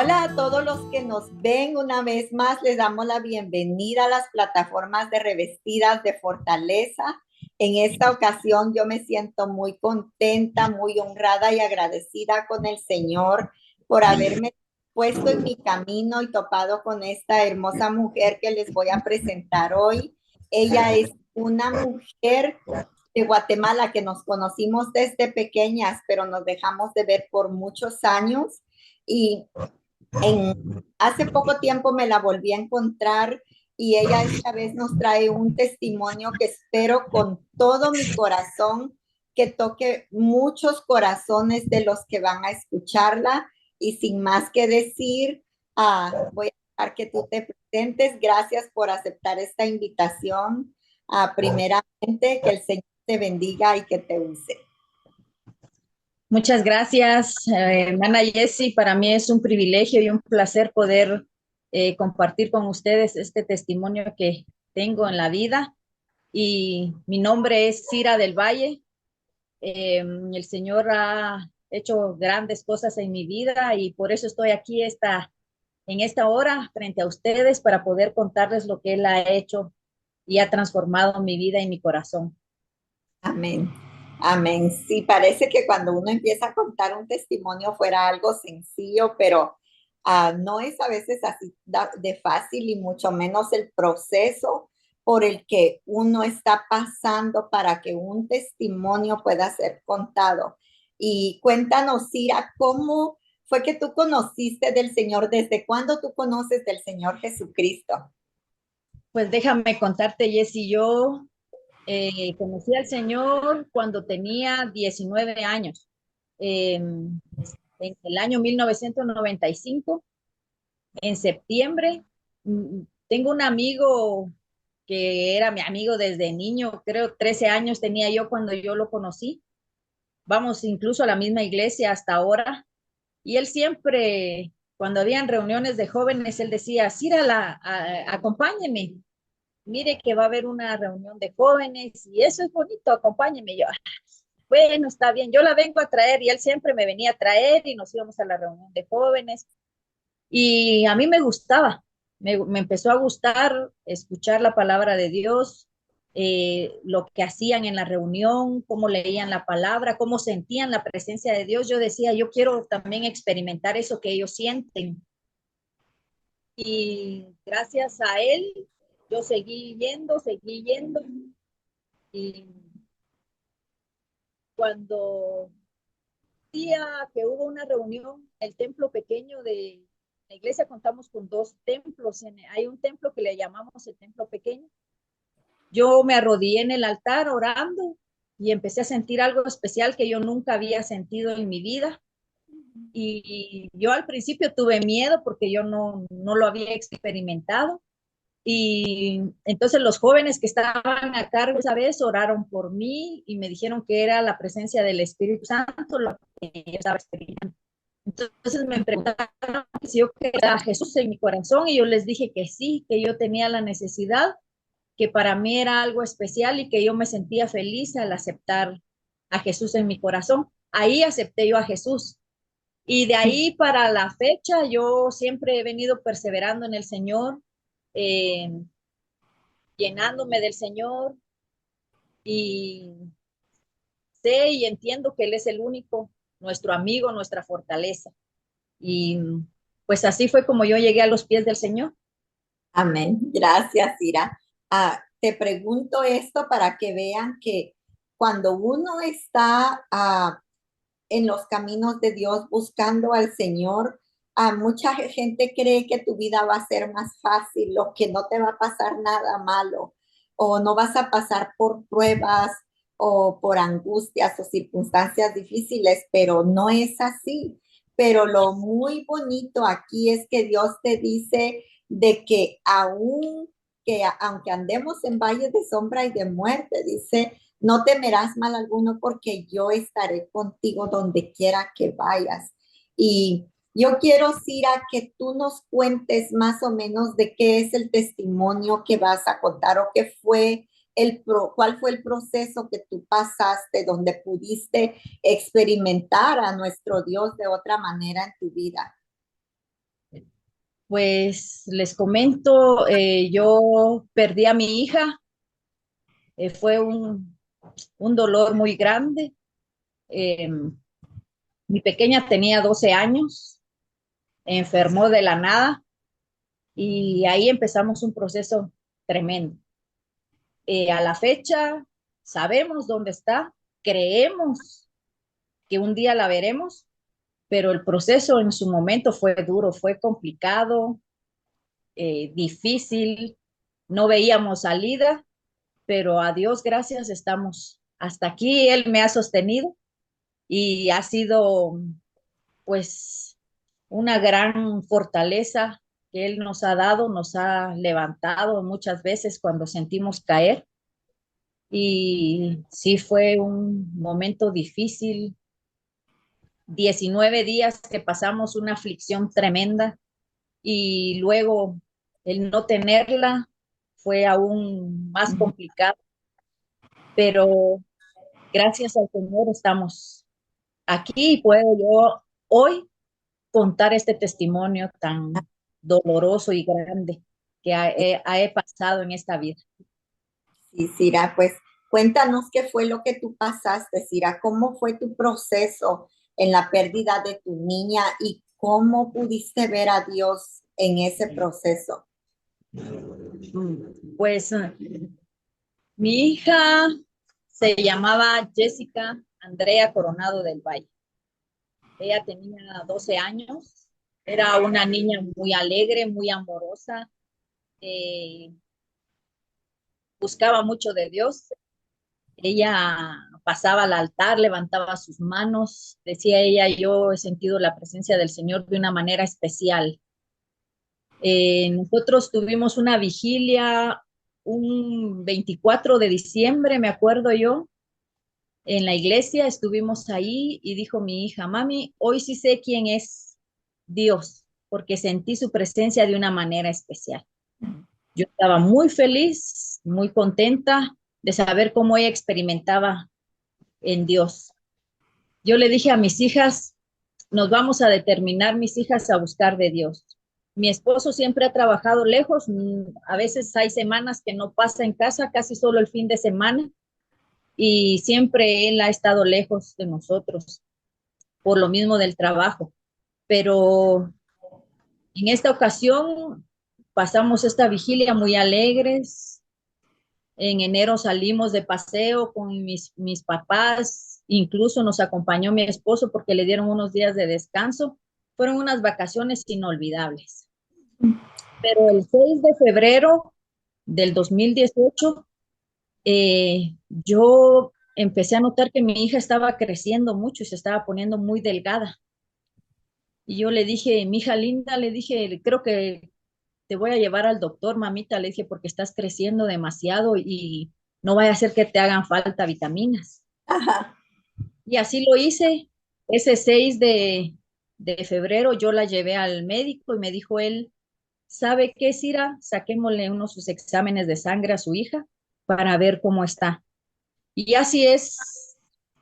Hola a todos los que nos ven una vez más, les damos la bienvenida a las plataformas de Revestidas de Fortaleza. En esta ocasión yo me siento muy contenta, muy honrada y agradecida con el Señor por haberme puesto en mi camino y topado con esta hermosa mujer que les voy a presentar hoy. Ella es una mujer de Guatemala que nos conocimos desde pequeñas, pero nos dejamos de ver por muchos años y hace poco tiempo me la volví a encontrar y ella esta vez nos trae un testimonio que espero con todo mi corazón que toque muchos corazones de los que van a escucharla. Y sin más que decir, voy a dejar que tú te presentes. Gracias por aceptar esta invitación. Primeramente, que el Señor te bendiga y que te use. Muchas gracias, hermana Jessie. Para mí es un privilegio y un placer poder compartir con ustedes este testimonio que tengo en la vida. Y mi nombre es Cira del Valle. El Señor ha hecho grandes cosas en mi vida y por eso estoy aquí en esta hora frente a ustedes para poder contarles lo que Él ha hecho y ha transformado mi vida y mi corazón. Amén. Amén. Sí, parece que cuando uno empieza a contar un testimonio fuera algo sencillo, pero no es a veces así de fácil y mucho menos el proceso por el que uno está pasando para que un testimonio pueda ser contado. Y cuéntanos, Cira, ¿cómo fue que tú conociste del Señor? ¿Desde cuándo tú conoces del Señor Jesucristo? Pues déjame contarte, Jessie, yo conocí al Señor cuando tenía 19 años. En el año 1995, en septiembre, tengo un amigo que era mi amigo desde niño, creo 13 años tenía yo cuando yo lo conocí. Vamos incluso a la misma iglesia hasta ahora. Y él siempre, cuando habían reuniones de jóvenes, él decía, Círala, acompáñeme. Mire que va a haber una reunión de jóvenes y eso es bonito, acompáñeme. Yo, bueno, está bien, yo la vengo a traer y él siempre me venía a traer y nos íbamos a la reunión de jóvenes y a mí me gustaba, me empezó a gustar escuchar la palabra de Dios, lo que hacían en la reunión, cómo leían la palabra, cómo sentían la presencia de Dios. Yo decía, yo quiero también experimentar eso que ellos sienten. Y gracias a él, yo seguí yendo. Y cuando día que hubo una reunión, el templo pequeño de la iglesia, contamos con dos templos. Hay un templo que le llamamos el templo pequeño. Yo me arrodillé en el altar orando y empecé a sentir algo especial que yo nunca había sentido en mi vida. Y yo al principio tuve miedo porque yo no lo había experimentado. Y entonces los jóvenes que estaban a cargo esa vez oraron por mí y me dijeron que era la presencia del Espíritu Santo lo que yo estaba experimentando. Entonces me preguntaron si yo quería a Jesús en mi corazón y yo les dije que sí, que yo tenía la necesidad, que para mí era algo especial y que yo me sentía feliz al aceptar a Jesús en mi corazón. Ahí acepté yo a Jesús. Y de ahí para la fecha yo siempre he venido perseverando en el Señor, eh, llenándome del Señor y sé y entiendo que Él es el único, nuestro amigo, nuestra fortaleza. Y pues así fue como yo llegué a los pies del Señor. Amén. Gracias, Ira. Te pregunto esto para que vean que cuando uno está en los caminos de Dios buscando al Señor, mucha gente cree que tu vida va a ser más fácil o que no te va a pasar nada malo o no vas a pasar por pruebas o por angustias o circunstancias difíciles, pero no es así. Pero lo muy bonito aquí es que Dios te dice de que aunque andemos en valles de sombra y de muerte, dice, no temerás mal alguno porque yo estaré contigo donde quiera que vayas. Y yo quiero, Cira, que tú nos cuentes más o menos de qué es el testimonio que vas a contar o qué fue cuál fue el proceso que tú pasaste donde pudiste experimentar a nuestro Dios de otra manera en tu vida. Pues les comento, yo perdí a mi hija, fue un dolor muy grande. Eh, Mi pequeña tenía 12 años, enfermó de la nada y ahí empezamos un proceso tremendo. A la fecha sabemos dónde está, creemos que un día la veremos, pero el proceso en su momento fue duro, fue complicado, difícil, no veíamos salida, pero a Dios gracias estamos hasta aquí. Él me ha sostenido y ha sido pues una gran fortaleza que Él nos ha dado, nos ha levantado muchas veces cuando sentimos caer. Y sí fue un momento difícil, 19 días que pasamos una aflicción tremenda y luego el no tenerla fue aún más complicado, pero gracias al Señor estamos aquí y puedo yo hoy contar este testimonio tan doloroso y grande que he pasado en esta vida. Sí, Cira, pues cuéntanos qué fue lo que tú pasaste, Cira, cómo fue tu proceso en la pérdida de tu niña y cómo pudiste ver a Dios en ese proceso. Pues mi hija se llamaba Jessica Andrea Coronado del Valle. Ella tenía 12 años, era una niña muy alegre, muy amorosa, eh, buscaba mucho de Dios. Ella pasaba al altar, levantaba sus manos, decía ella, yo he sentido la presencia del Señor de una manera especial. Nosotros tuvimos una vigilia un 24 de diciembre, me acuerdo yo, en la iglesia, estuvimos ahí y dijo mi hija, mami, hoy sí sé quién es Dios, porque sentí su presencia de una manera especial. Yo estaba muy feliz, muy contenta de saber cómo ella experimentaba en Dios. Yo le dije a mis hijas, nos vamos a determinar, mis hijas, a buscar de Dios. Mi esposo siempre ha trabajado lejos, a veces hay semanas que no pasa en casa, casi solo el fin de semana, y siempre él ha estado lejos de nosotros por lo mismo del trabajo. Pero en esta ocasión pasamos esta vigilia muy alegres. En enero salimos de paseo con mis papás, incluso nos acompañó mi esposo porque le dieron unos días de descanso. Fueron unas vacaciones inolvidables. Pero el 6 de febrero del 2018, yo empecé a notar que mi hija estaba creciendo mucho y se estaba poniendo muy delgada. Y yo le dije, mi hija linda, le dije, creo que te voy a llevar al doctor, mamita, le dije, porque estás creciendo demasiado y no vaya a ser que te hagan falta vitaminas. Ajá. Y así lo hice. Ese 6 de febrero yo la llevé al médico y me dijo él, ¿sabe qué, Cira? Saquémosle unos sus exámenes de sangre a su hija para ver cómo está. Y así es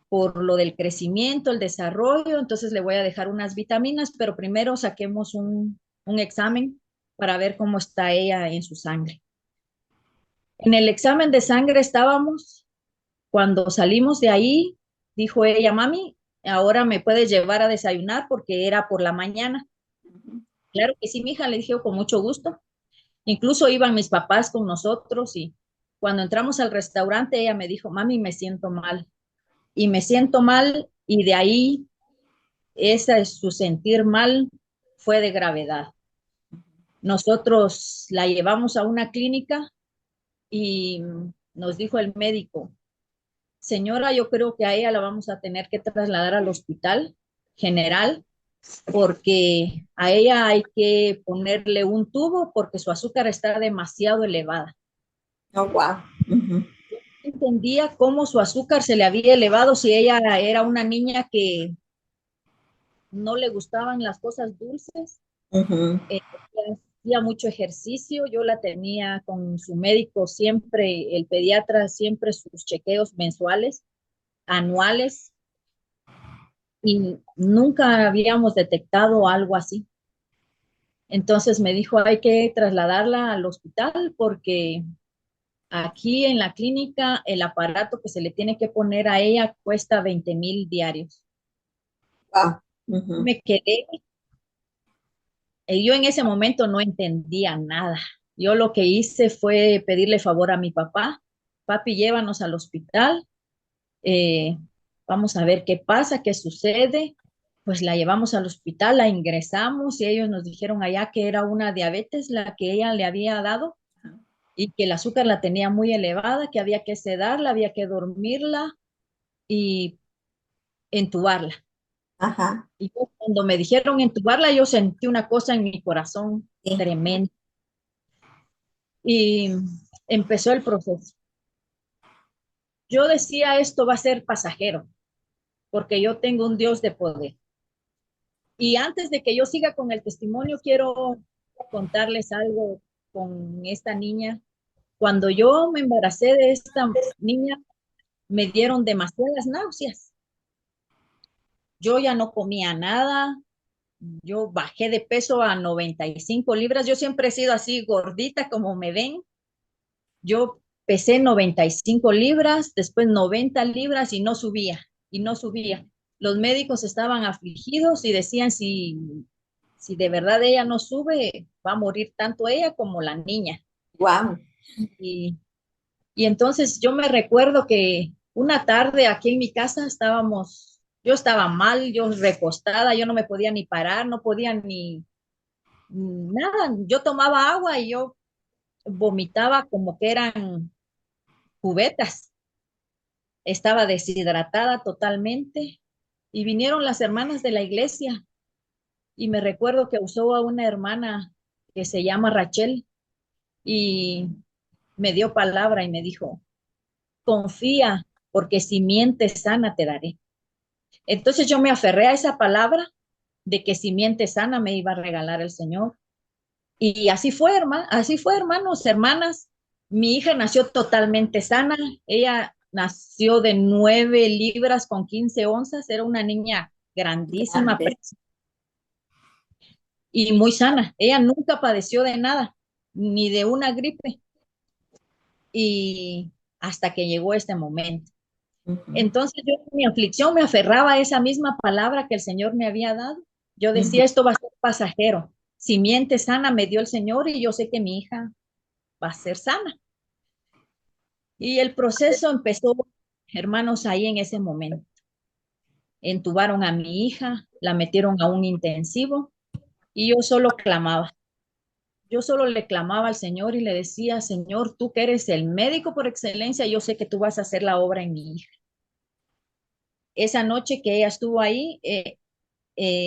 por lo del crecimiento, el desarrollo, entonces le voy a dejar unas vitaminas, pero primero saquemos un examen para ver cómo está ella en su sangre. En el examen de sangre estábamos, cuando salimos de ahí, dijo ella, mami, ahora me puedes llevar a desayunar porque era por la mañana. Claro que sí, mi hija, le dije con mucho gusto. Incluso iban mis papás con nosotros y cuando entramos al restaurante, ella me dijo, mami, me siento mal. Y me siento mal y de ahí esa es su sentir mal fue de gravedad. Nosotros la llevamos a una clínica y nos dijo el médico, señora, yo creo que a ella la vamos a tener que trasladar al hospital general porque a ella hay que ponerle un tubo porque su azúcar está demasiado elevada. Oh, wow. Uh-huh. Entendía cómo su azúcar se le había elevado si ella era una niña que no le gustaban las cosas dulces. Uh-huh. Hacía mucho ejercicio, yo la tenía con su médico siempre, el pediatra, siempre sus chequeos mensuales, anuales, y nunca habíamos detectado algo así. Entonces me dijo, hay que trasladarla al hospital porque aquí en la clínica el aparato que se le tiene que poner a ella cuesta 20,000 diarios. Wow. Ujú. Me quedé, yo en ese momento no entendía nada. Yo lo que hice fue pedirle favor a mi papá, papi, llévanos al hospital, eh, vamos a ver qué pasa, qué sucede. Pues la llevamos al hospital, la ingresamos y ellos nos dijeron allá que era una diabetes la que ella le había dado y que el azúcar la tenía muy elevada, que había que sedarla, había que dormirla y entubarla. Ajá. Y yo, cuando me dijeron entubarla, yo sentí una cosa en mi corazón Sí. tremenda y empezó el proceso. Yo decía, esto va a ser pasajero, porque yo tengo un Dios de poder. Y antes de que yo siga con el testimonio, quiero contarles algo con esta niña. Cuando yo me embaracé de esta niña, me dieron demasiadas náuseas. Yo ya no comía nada, yo bajé de peso a 95 libras. Yo siempre he sido así gordita como me ven. Yo pesé 95 libras, después 90 libras y no subía, y no subía. Los médicos estaban afligidos y decían si de verdad ella no sube, va a morir tanto ella como la niña. Wow. Y, y entonces yo me recuerdo que una tarde aquí en mi casa estábamos, yo estaba mal, yo recostada, yo no me podía ni parar, no podía ni nada. Yo tomaba agua y yo vomitaba como que eran cubetas. Estaba deshidratada totalmente y vinieron las hermanas de la iglesia y me recuerdo que usó a una hermana que se llama Rachel y me dio palabra y me dijo, confía, porque si mientes sana te daré. Entonces yo me aferré a esa palabra de que si mientes sana me iba a regalar el Señor. Y así fue, hermanos, hermanas. Mi hija nació totalmente sana. Ella nació de 9 libras con 15 onzas. Era una niña grandísima Grande. y muy sana. Ella nunca padeció de nada, ni de una gripe. Y hasta que llegó este momento. Ujú. Entonces yo en mi aflicción me aferraba a esa misma palabra que el Señor me había dado. Yo Ujú. decía, esto va a ser pasajero. Simiente sana me dio el Señor y yo sé que mi hija va a ser sana. Y el proceso empezó, hermanos, ahí en ese momento. Entubaron a mi hija, la metieron a un intensivo y yo solo clamaba. Yo solo le clamaba al Señor y le decía, Señor, tú que eres el médico por excelencia, yo sé que tú vas a hacer la obra en mi hija. Esa noche que ella estuvo ahí,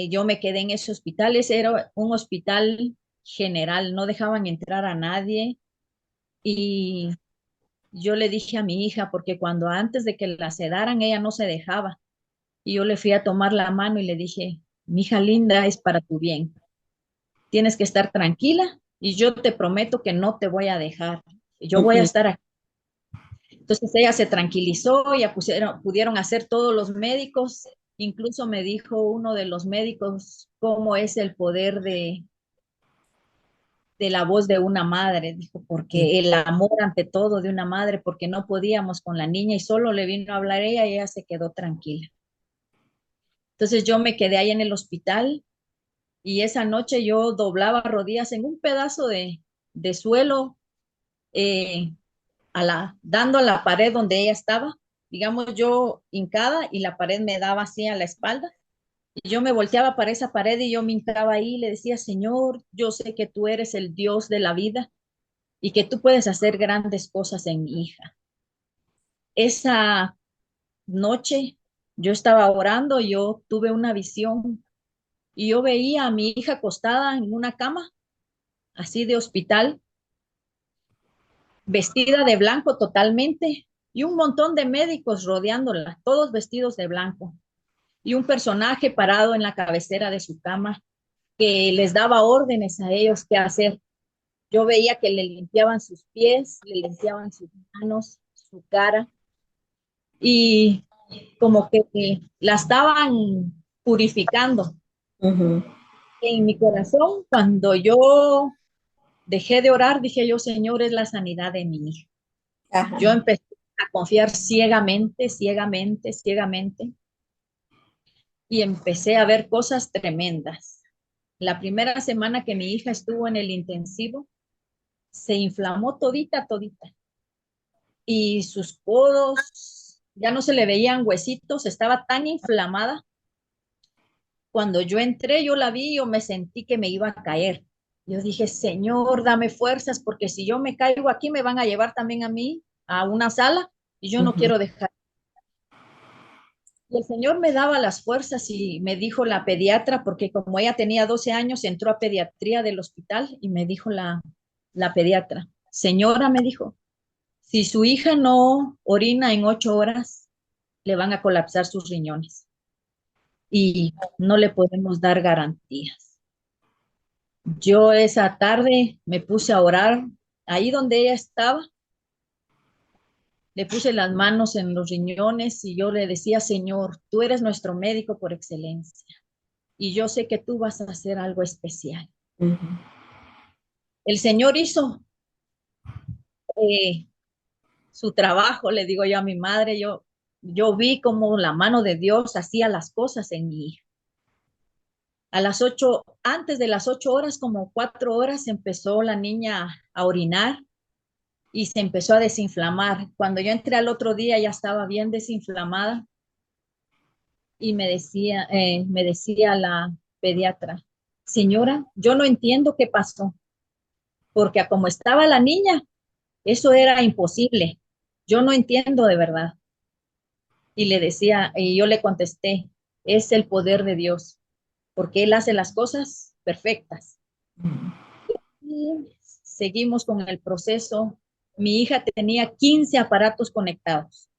yo me quedé en ese hospital. Ese era un hospital general, no dejaban entrar a nadie. Y yo le dije a mi hija, porque cuando antes de que la sedaran, ella no se dejaba. Y yo le fui a tomar la mano y le dije, mi hija linda, es para tu bien. Tienes que estar tranquila y yo te prometo que no te voy a dejar. Yo voy a Ujú. estar aquí. Entonces ella se tranquilizó, ya pudieron hacer todos los médicos. Incluso me dijo uno de los médicos cómo es el poder de la voz de una madre, dijo, Sí. porque el amor ante todo de una madre, porque no podíamos con la niña y solo le vino a hablar ella y ella se quedó tranquila. Entonces yo me quedé ahí en el hospital y esa noche yo doblaba rodillas en un pedazo de suelo, eh, dando a la pared donde ella estaba, digamos yo hincada y la pared me daba así a la espalda. Y yo me volteaba para esa pared y yo me hincaba ahí y le decía, Señor, yo sé que tú eres el Dios de la vida y que tú puedes hacer grandes cosas en mi hija. Esa noche yo estaba orando, yo tuve una visión y yo veía a mi hija acostada en una cama, así de hospital, vestida de blanco totalmente y un montón de médicos rodeándola, todos vestidos de blanco y un personaje parado en la cabecera de su cama que les daba órdenes a ellos qué hacer. Yo veía que le limpiaban sus pies, le limpiaban sus manos, su cara y como que la estaban purificando. Ujú. En mi corazón, cuando yo dejé de orar, dije yo, Señor, es la sanidad de mi hija. Ajá. Yo empecé a confiar ciegamente, ciegamente, ciegamente, y empecé a ver cosas tremendas. La primera semana que mi hija estuvo en el intensivo, se inflamó todita, todita. Y sus codos, ya no se le veían huesitos, estaba tan inflamada. Cuando yo entré, yo la vi, yo me sentí que me iba a caer. Yo dije, Señor, dame fuerzas, porque si yo me caigo aquí, me van a llevar también a mí a una sala y yo no Ujú. quiero dejar. Y el Señor me daba las fuerzas y me dijo la pediatra, porque como ella tenía 12 años, entró a pediatría del hospital y me dijo la pediatra, señora, me dijo, si su hija no orina en 8 horas, le van a colapsar sus riñones y no le podemos dar garantías. Yo esa tarde me puse a orar ahí donde ella estaba, le puse las manos en los riñones y yo le decía, Señor, tú eres nuestro médico por excelencia y yo sé que tú vas a hacer algo especial. Ujú. El Señor hizo eh, su trabajo, le digo yo a mi madre, yo vi como la mano de Dios hacía las cosas en mi hija. A las 8, antes de las 8 horas, como 4 horas, empezó la niña a orinar y se empezó a desinflamar. Cuando yo entré al otro día ya estaba bien desinflamada y me decía la pediatra, señora, yo no entiendo qué pasó, porque a como estaba la niña, eso era imposible. Yo no entiendo de verdad. Y le decía, y yo le contesté, es el poder de Dios, porque Él hace las cosas perfectas. Y seguimos con el proceso. Mi hija tenía 15 aparatos conectados,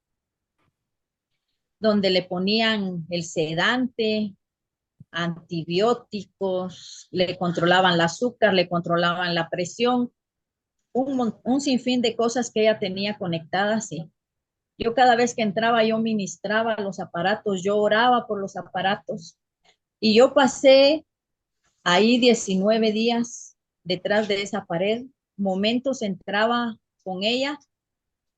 donde le ponían el sedante, antibióticos, le controlaban el azúcar, le controlaban la presión, un sinfín de cosas que ella tenía conectadas. Sí. Yo cada vez que entraba, yo ministraba los aparatos, yo oraba por los aparatos. Y yo pasé ahí 19 días detrás de esa pared. Momentos entraba con ella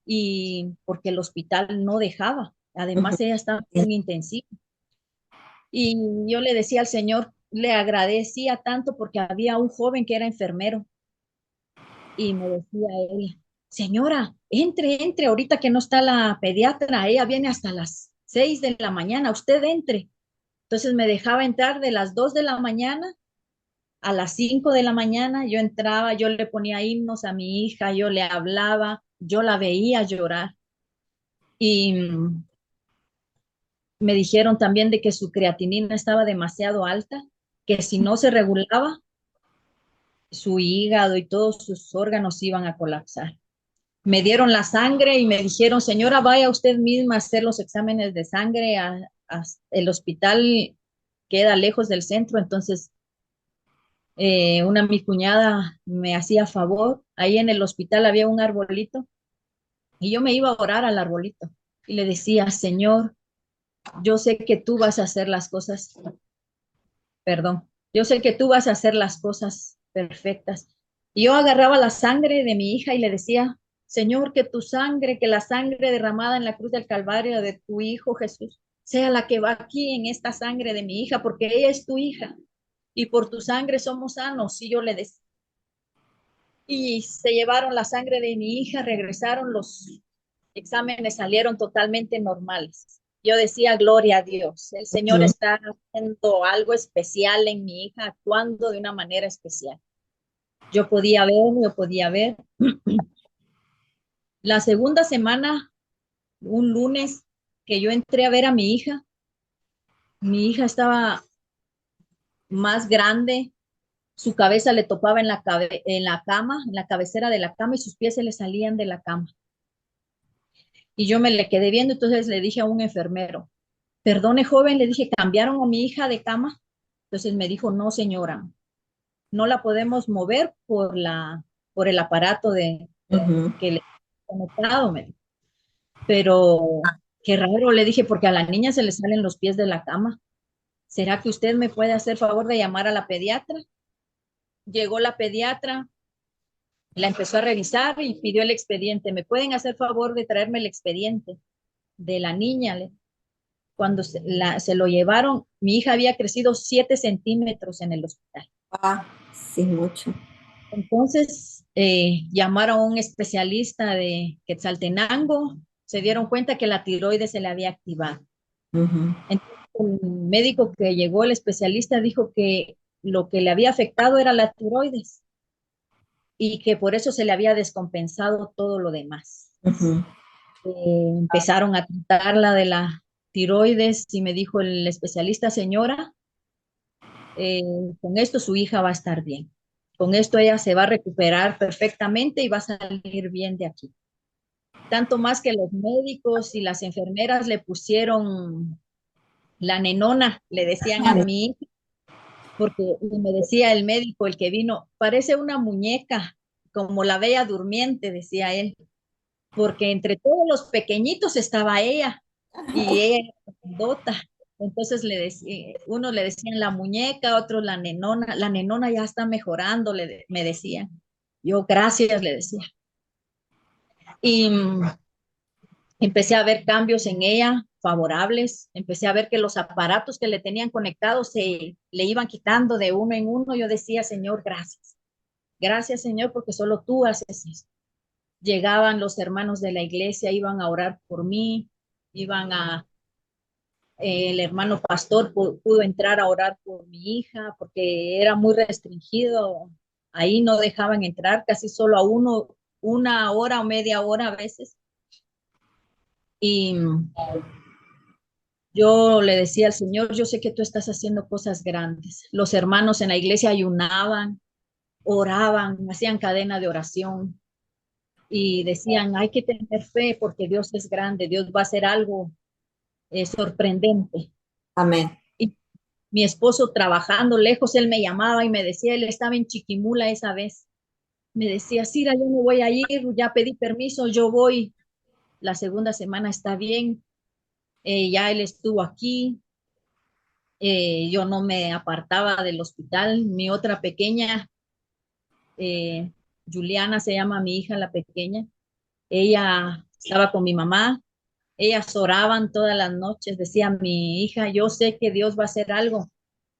y porque el hospital no dejaba. Ujú. Además, ella estaba en intensivo. Y yo le decía al Señor, le agradecía tanto porque había un joven que era enfermero y me decía él, señora, entre, entre, ahorita que no está la pediatra, ella viene hasta las 6 de la mañana, usted entre. Entonces me dejaba entrar de las 2 de la mañana a las 5 de la mañana, yo entraba, yo le ponía himnos a mi hija, yo le hablaba, yo la veía llorar. Y me dijeron también de que su creatinina estaba demasiado alta, que si no se regulaba, su hígado y todos sus órganos iban a colapsar. Me dieron la sangre y me dijeron, señora, vaya usted misma a hacer los exámenes de sangre, el hospital queda lejos del centro, entonces mi cuñada me hacía favor, ahí en el hospital había un arbolito y yo me iba a orar al arbolito y le decía, Señor, yo sé que tú vas a hacer las cosas, perdón, yo sé que tú vas a hacer las cosas perfectas. Y yo agarraba la sangre de mi hija y le decía, Señor, que tu sangre, que la sangre derramada en la cruz del Calvario de tu Hijo Jesús, sea la que va aquí en esta sangre de mi hija, porque ella es tu hija y por tu sangre somos sanos. Y yo le decía, y se llevaron la sangre de mi hija, regresaron, los exámenes salieron totalmente normales. Yo decía, gloria a Dios, el Señor Ujú. está haciendo algo especial en mi hija, actuando de una manera especial. Yo podía ver. La segunda semana, un lunes, que yo entré a ver a mi hija estaba más grande, su cabeza le topaba en la cama, en la cabecera de la cama y sus pies se le salían de la cama. Y yo me le quedé viendo, entonces le dije a un enfermero, perdone joven, le dije, ¿cambiaron a mi hija de cama? Entonces me dijo, no señora, no la podemos mover por el aparato Ujú. que le he conectado, me dijo. Pero qué raro, le dije, porque a la niña se le salen los pies de la cama. ¿será que usted me puede hacer favor de llamar a la pediatra? Llegó la pediatra, la empezó a revisar y pidió el expediente. ¿Me pueden hacer favor de traerme el expediente de la niña? Cuando se lo llevaron, mi hija había crecido 7 centímetros en el hospital. Ah, sí, mucho. Entonces, llamaron a un especialista de Quetzaltenango, se dieron cuenta que la tiroides se le había activado. Ujú. Entonces, el médico que llegó, el especialista, dijo que lo que le había afectado era la tiroides y que por eso se le había descompensado todo lo demás. Ujú. Empezaron a tratarla de la tiroides y me dijo el especialista, señora, eh, con esto su hija va a estar bien. Con esto ella se va a recuperar perfectamente y va a salir bien de aquí. Tanto más que los médicos y las enfermeras le pusieron la nenona, le decían a mi hija, porque me decía el médico, el que vino, parece una muñeca, como la Bella Durmiente, decía él, porque entre todos los pequeñitos estaba ella y ella era grandota. Entonces unos le decían la muñeca, otros la nenona ya está mejorando, me decían. Yo, gracias, le decía. Y empecé a ver cambios en ella favorables, empecé a ver que los aparatos que le tenían conectados se le iban quitando de uno en uno. Yo decía, Señor, gracias. Gracias, Señor, porque solo tú haces eso. Llegaban los hermanos de la iglesia, iban a orar por mí, iban a el hermano pastor pudo entrar a orar por mi hija porque era muy restringido. Ahí no dejaban entrar casi solo a uno, una hora o media hora a veces. Y yo le decía al Señor, yo sé que tú estás haciendo cosas grandes. Los hermanos en la iglesia ayunaban, oraban, hacían cadena de oración y decían, hay que tener fe porque Dios es grande, Dios va a hacer algo sorprendente. Amén. Y mi esposo trabajando lejos, él me llamaba y me decía, él estaba en Chiquimula esa vez. Me decía, Cira, yo no voy a ir, ya pedí permiso, yo voy. La segunda semana está bien, ya él estuvo aquí, yo no me apartaba del hospital. Mi otra pequeña, eh, Juliana se llama mi hija, la pequeña, ella estaba con mi mamá, ellas oraban todas las noches, decía mi hija, yo sé que Dios va a hacer algo,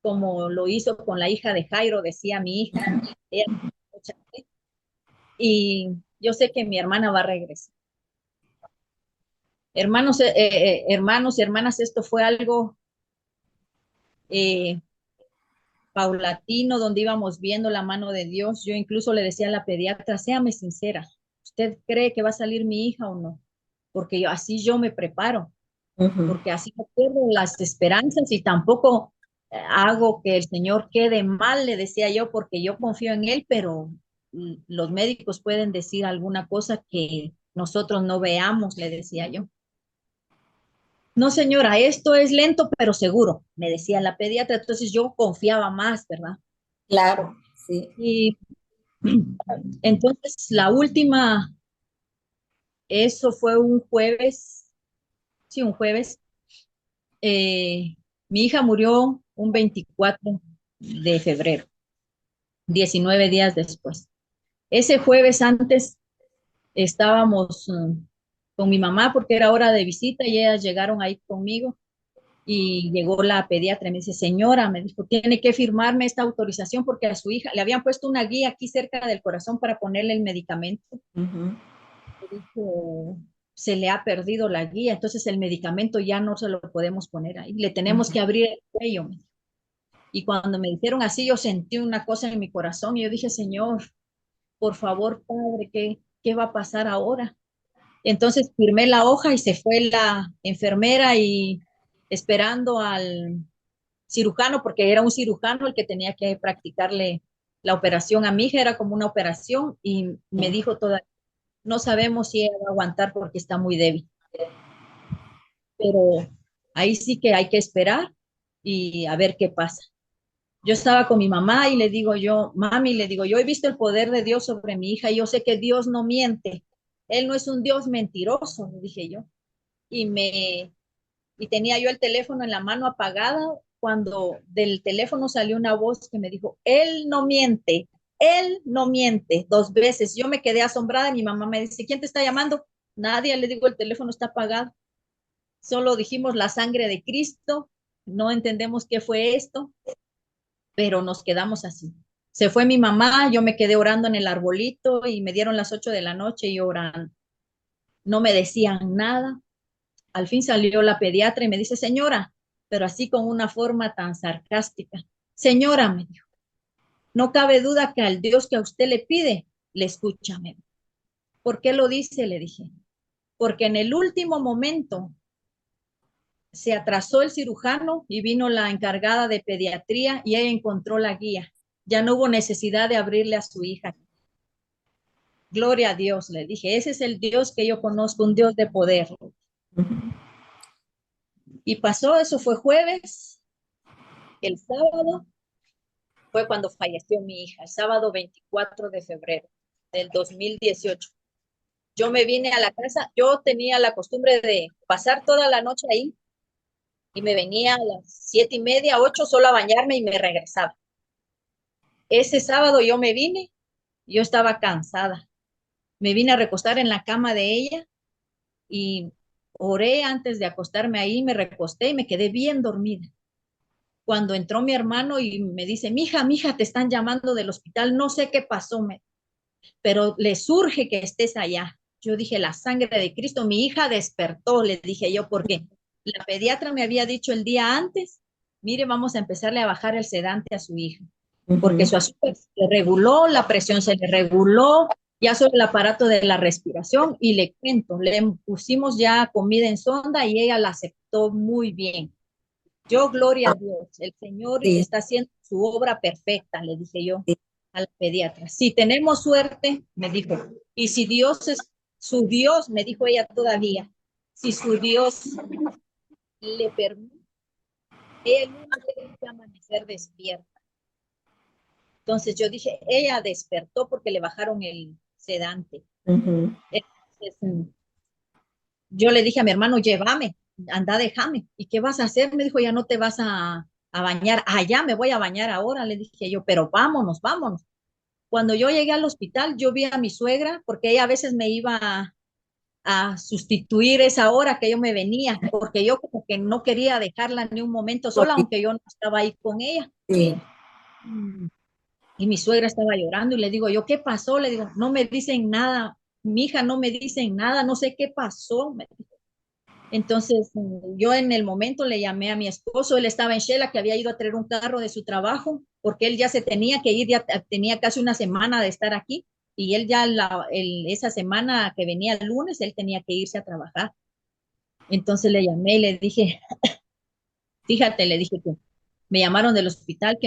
como lo hizo con la hija de Jairo, decía mi hija. Ella, y yo sé que mi hermana va a regresar. Hermanos y hermanas, esto fue algo eh, paulatino, donde íbamos viendo la mano de Dios. Yo incluso le decía a la pediatra, séame sincera, ¿usted cree que va a salir mi hija o no? Porque así yo me preparo, Ujú. porque así no pierdo las esperanzas y tampoco hago que el Señor quede mal, le decía yo, porque yo confío en Él, pero los médicos pueden decir alguna cosa que nosotros no veamos, le decía yo. No, señora, esto es lento, pero seguro, me decía la pediatra, entonces yo confiaba más, ¿verdad? Claro, sí. Y entonces la última, eso fue un jueves, sí, un jueves. Mi hija murió un 24 de febrero, 19 días después. Ese jueves antes estábamos con mi mamá porque era hora de visita y ellas llegaron ahí conmigo y llegó la pediatra y me dice, señora, me dijo, tiene que firmarme esta autorización porque a su hija le habían puesto una guía aquí cerca del corazón para ponerle el medicamento. Ujú. Me dijo, se le ha perdido la guía, entonces el medicamento ya no se lo podemos poner ahí, le tenemos Ujú. que abrir el cuello. Y cuando me dijeron así, yo sentí una cosa en mi corazón y yo dije, Señor, por favor, Padre, ¿qué va a pasar ahora? Entonces firmé la hoja y se fue la enfermera y esperando al cirujano, porque era un cirujano el que tenía que practicarle la operación a mi hija, era como una operación y me dijo toda, no sabemos si ella va a aguantar porque está muy débil, pero ahí sí que hay que esperar y a ver qué pasa. Yo estaba con mi mamá y le digo yo, mami, le digo, yo he visto el poder de Dios sobre mi hija y yo sé que Dios no miente. Él no es un Dios mentiroso, le dije yo. Y me y tenía yo el teléfono en la mano apagada cuando del teléfono salió una voz que me dijo, él no miente, 2 veces. Yo me quedé asombrada y mi mamá me dice, ¿quién te está llamando? Nadie, le digo, el teléfono está apagado. Solo dijimos la sangre de Cristo, no entendemos qué fue esto, pero nos quedamos así. Se fue mi mamá, yo me quedé orando en el arbolito y me dieron las 8 de la noche y orando. No me decían nada. Al fin salió la pediatra y me dice, señora, pero así con una forma tan sarcástica. Señora, me dijo, no cabe duda que al Dios que a usted le pide, le escucha. ¿Por qué lo dice? Le dije. Porque en el último momento se atrasó el cirujano y vino la encargada de pediatría y ella encontró la guía. Ya no hubo necesidad de abrirle a su hija. Gloria a Dios, le dije, ese es el Dios que yo conozco, un Dios de poder. Y pasó, eso fue jueves. El sábado fue cuando falleció mi hija, el sábado 24 de febrero del 2018. Yo me vine a la casa, yo tenía la costumbre de pasar toda la noche ahí y me venía a las 7:30, 8 solo a bañarme y me regresaba. Ese sábado yo me vine, yo estaba cansada. Me vine a recostar en la cama de ella y oré antes de acostarme ahí, me recosté y me quedé bien dormida. Cuando entró mi hermano y me dice, mija, te están llamando del hospital, no sé qué pasó, pero le surge que estés allá. Yo dije, la sangre de Cristo, mi hija despertó, le dije yo, porque la pediatra me había dicho el día antes, mire, vamos a empezarle a bajar el sedante a su hija, porque su azúcar se le reguló, la presión se le reguló, ya sobre el aparato de la respiración, y le cuento, le pusimos ya comida en sonda y ella la aceptó muy bien. Yo, gloria a Dios, el Señor Sí, está haciendo su obra perfecta, le dije yo sí, a la pediatra. Si tenemos suerte, me dijo, y si Dios es su Dios, me dijo ella todavía, si su Dios le permite, el lunes tiene que amanecer despierta. Entonces yo dije, ella despertó porque le bajaron el sedante. Entonces, yo le dije a mi hermano, llévame, anda, déjame. ¿Y qué vas a hacer? Me dijo, ya no te vas a bañar. Allá me voy a bañar ahora, le dije yo, pero vámonos, vámonos. Cuando yo llegué al hospital, yo vi a mi suegra, porque ella a veces me iba a sustituir esa hora que yo me venía, porque yo como que no quería dejarla ni un momento sola, aunque yo no estaba ahí con ella. sí. Y mi suegra estaba llorando y le digo, yo, ¿qué pasó? Le digo, no me dicen nada, mi hija no me dicen nada, no sé qué pasó. Entonces, yo en el momento le llamé a mi esposo, él estaba en Shela, que había ido a traer un carro de su trabajo, porque él ya se tenía que ir, ya tenía casi una semana de estar aquí, y él ya esa semana que venía el lunes, él tenía que irse a trabajar. Entonces le llamé y le dije, fíjate, le dije que me llamaron del hospital,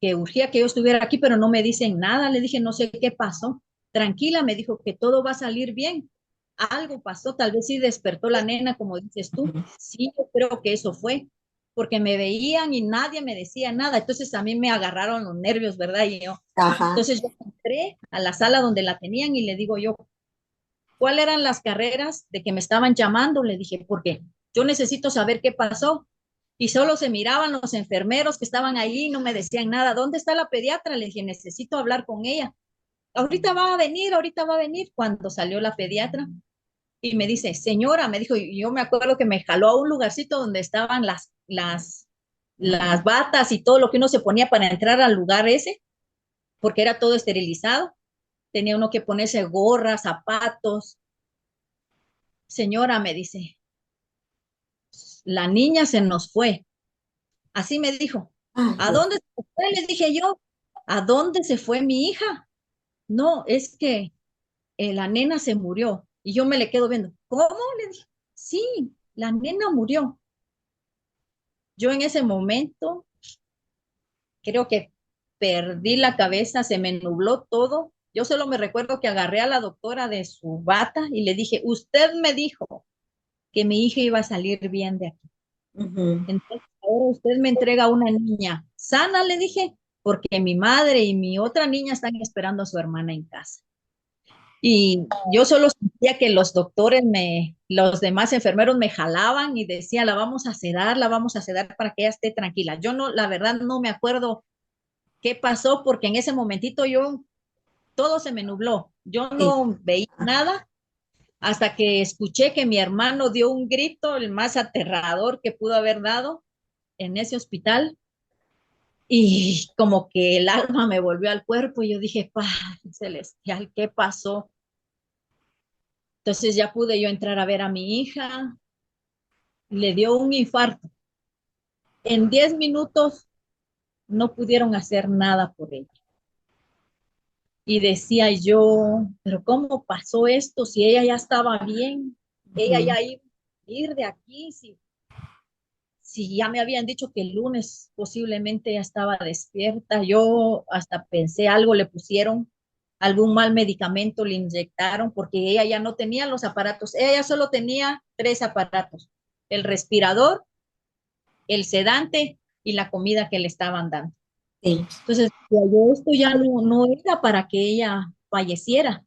que urgía que yo estuviera aquí, pero no me dicen nada. Le dije, no sé qué pasó. Tranquila, me dijo que todo va a salir bien. Algo pasó, tal vez sí despertó la nena, como dices tú. Sí, yo creo que eso fue, porque me veían y nadie me decía nada. Entonces a mí me agarraron los nervios, ¿verdad? Y yo, Ajá. entonces yo entré a la sala donde la tenían y le digo yo, ¿cuáles eran las carreras de que me estaban llamando? Le dije, porque yo necesito saber qué pasó. Y solo se miraban los enfermeros que estaban allí y no me decían nada. ¿Dónde está la pediatra? Le dije, necesito hablar con ella. Ahorita va a venir, ahorita va a venir. Cuando salió la pediatra y me dice, señora, me dijo, y yo me acuerdo que me jaló a un lugarcito donde estaban las batas y todo lo que uno se ponía para entrar al lugar ese, porque era todo esterilizado. Tenía uno que ponerse gorras, zapatos. Señora, me dice, la niña se nos fue. Así me dijo. Ay, ¿A Dios. dónde se fue? Le dije yo. ¿A dónde se fue mi hija? No, es que la nena se murió. Y yo me le quedo viendo. ¿Cómo? Le dije. Sí, la nena murió. Yo en ese momento creo que perdí la cabeza, se me nubló todo. Yo solo me recuerdo que agarré a la doctora de su bata y le dije, usted me dijo que mi hija iba a salir bien de aquí. Ujú. Entonces, ahora usted me entrega una niña sana, le dije, porque mi madre y mi otra niña están esperando a su hermana en casa. Y yo solo sentía que los doctores los demás enfermeros me jalaban y decían, la vamos a sedar para que ella esté tranquila. Yo no, la verdad no me acuerdo qué pasó porque en ese momentito todo se me nubló. Yo Sí. no veía nada hasta que escuché que mi hermano dio un grito, el más aterrador que pudo haber dado en ese hospital. Y como que el alma me volvió al cuerpo y yo dije, Padre Celestial, ¿qué pasó? Entonces ya pude yo entrar a ver a mi hija, le dio un infarto. En 10 minutos no pudieron hacer nada por ella. Y decía yo, pero ¿cómo pasó esto? Si ella ya estaba bien, ella Ujú. ya iba a ir de aquí, si ya me habían dicho que el lunes posiblemente ya estaba despierta, yo hasta pensé algo le pusieron, algún mal medicamento le inyectaron, porque ella ya no tenía los aparatos, ella ya solo tenía 3 aparatos, el respirador, el sedante y la comida que le estaban dando. Sí, Entonces, yo esto ya no era para que ella falleciera.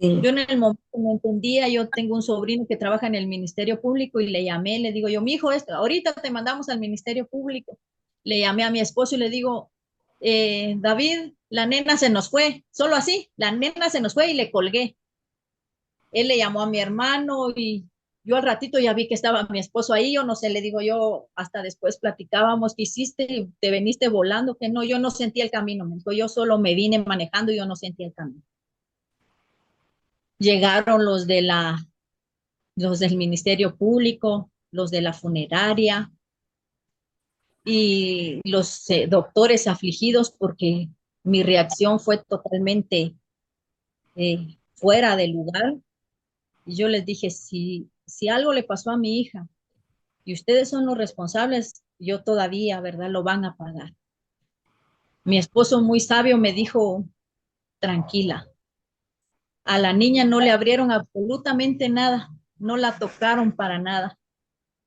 sí. Yo en el momento no entendía, yo tengo un sobrino que trabaja en el Ministerio Público y le llamé, le digo yo, mi hijo, esto, ahorita te mandamos al Ministerio Público. Le llamé a mi esposo y le digo, David, la nena se nos fue, solo así, la nena se nos fue y le colgué. Él le llamó a mi hermano y yo al ratito ya vi que estaba mi esposo ahí, yo no sé, le digo yo, hasta después platicábamos, ¿qué hiciste? ¿Te veniste volando? Que no, yo no sentí el camino, me dijo, yo solo me vine manejando y yo no sentí el camino. Llegaron los del Ministerio Público, los de la funeraria y los doctores afligidos porque mi reacción fue totalmente fuera de lugar. Y yo les dije, si algo le pasó a mi hija y ustedes son los responsables, yo todavía, ¿verdad? Lo van a pagar. Mi esposo muy sabio me dijo, tranquila, a la niña no le abrieron absolutamente nada, no la tocaron para nada.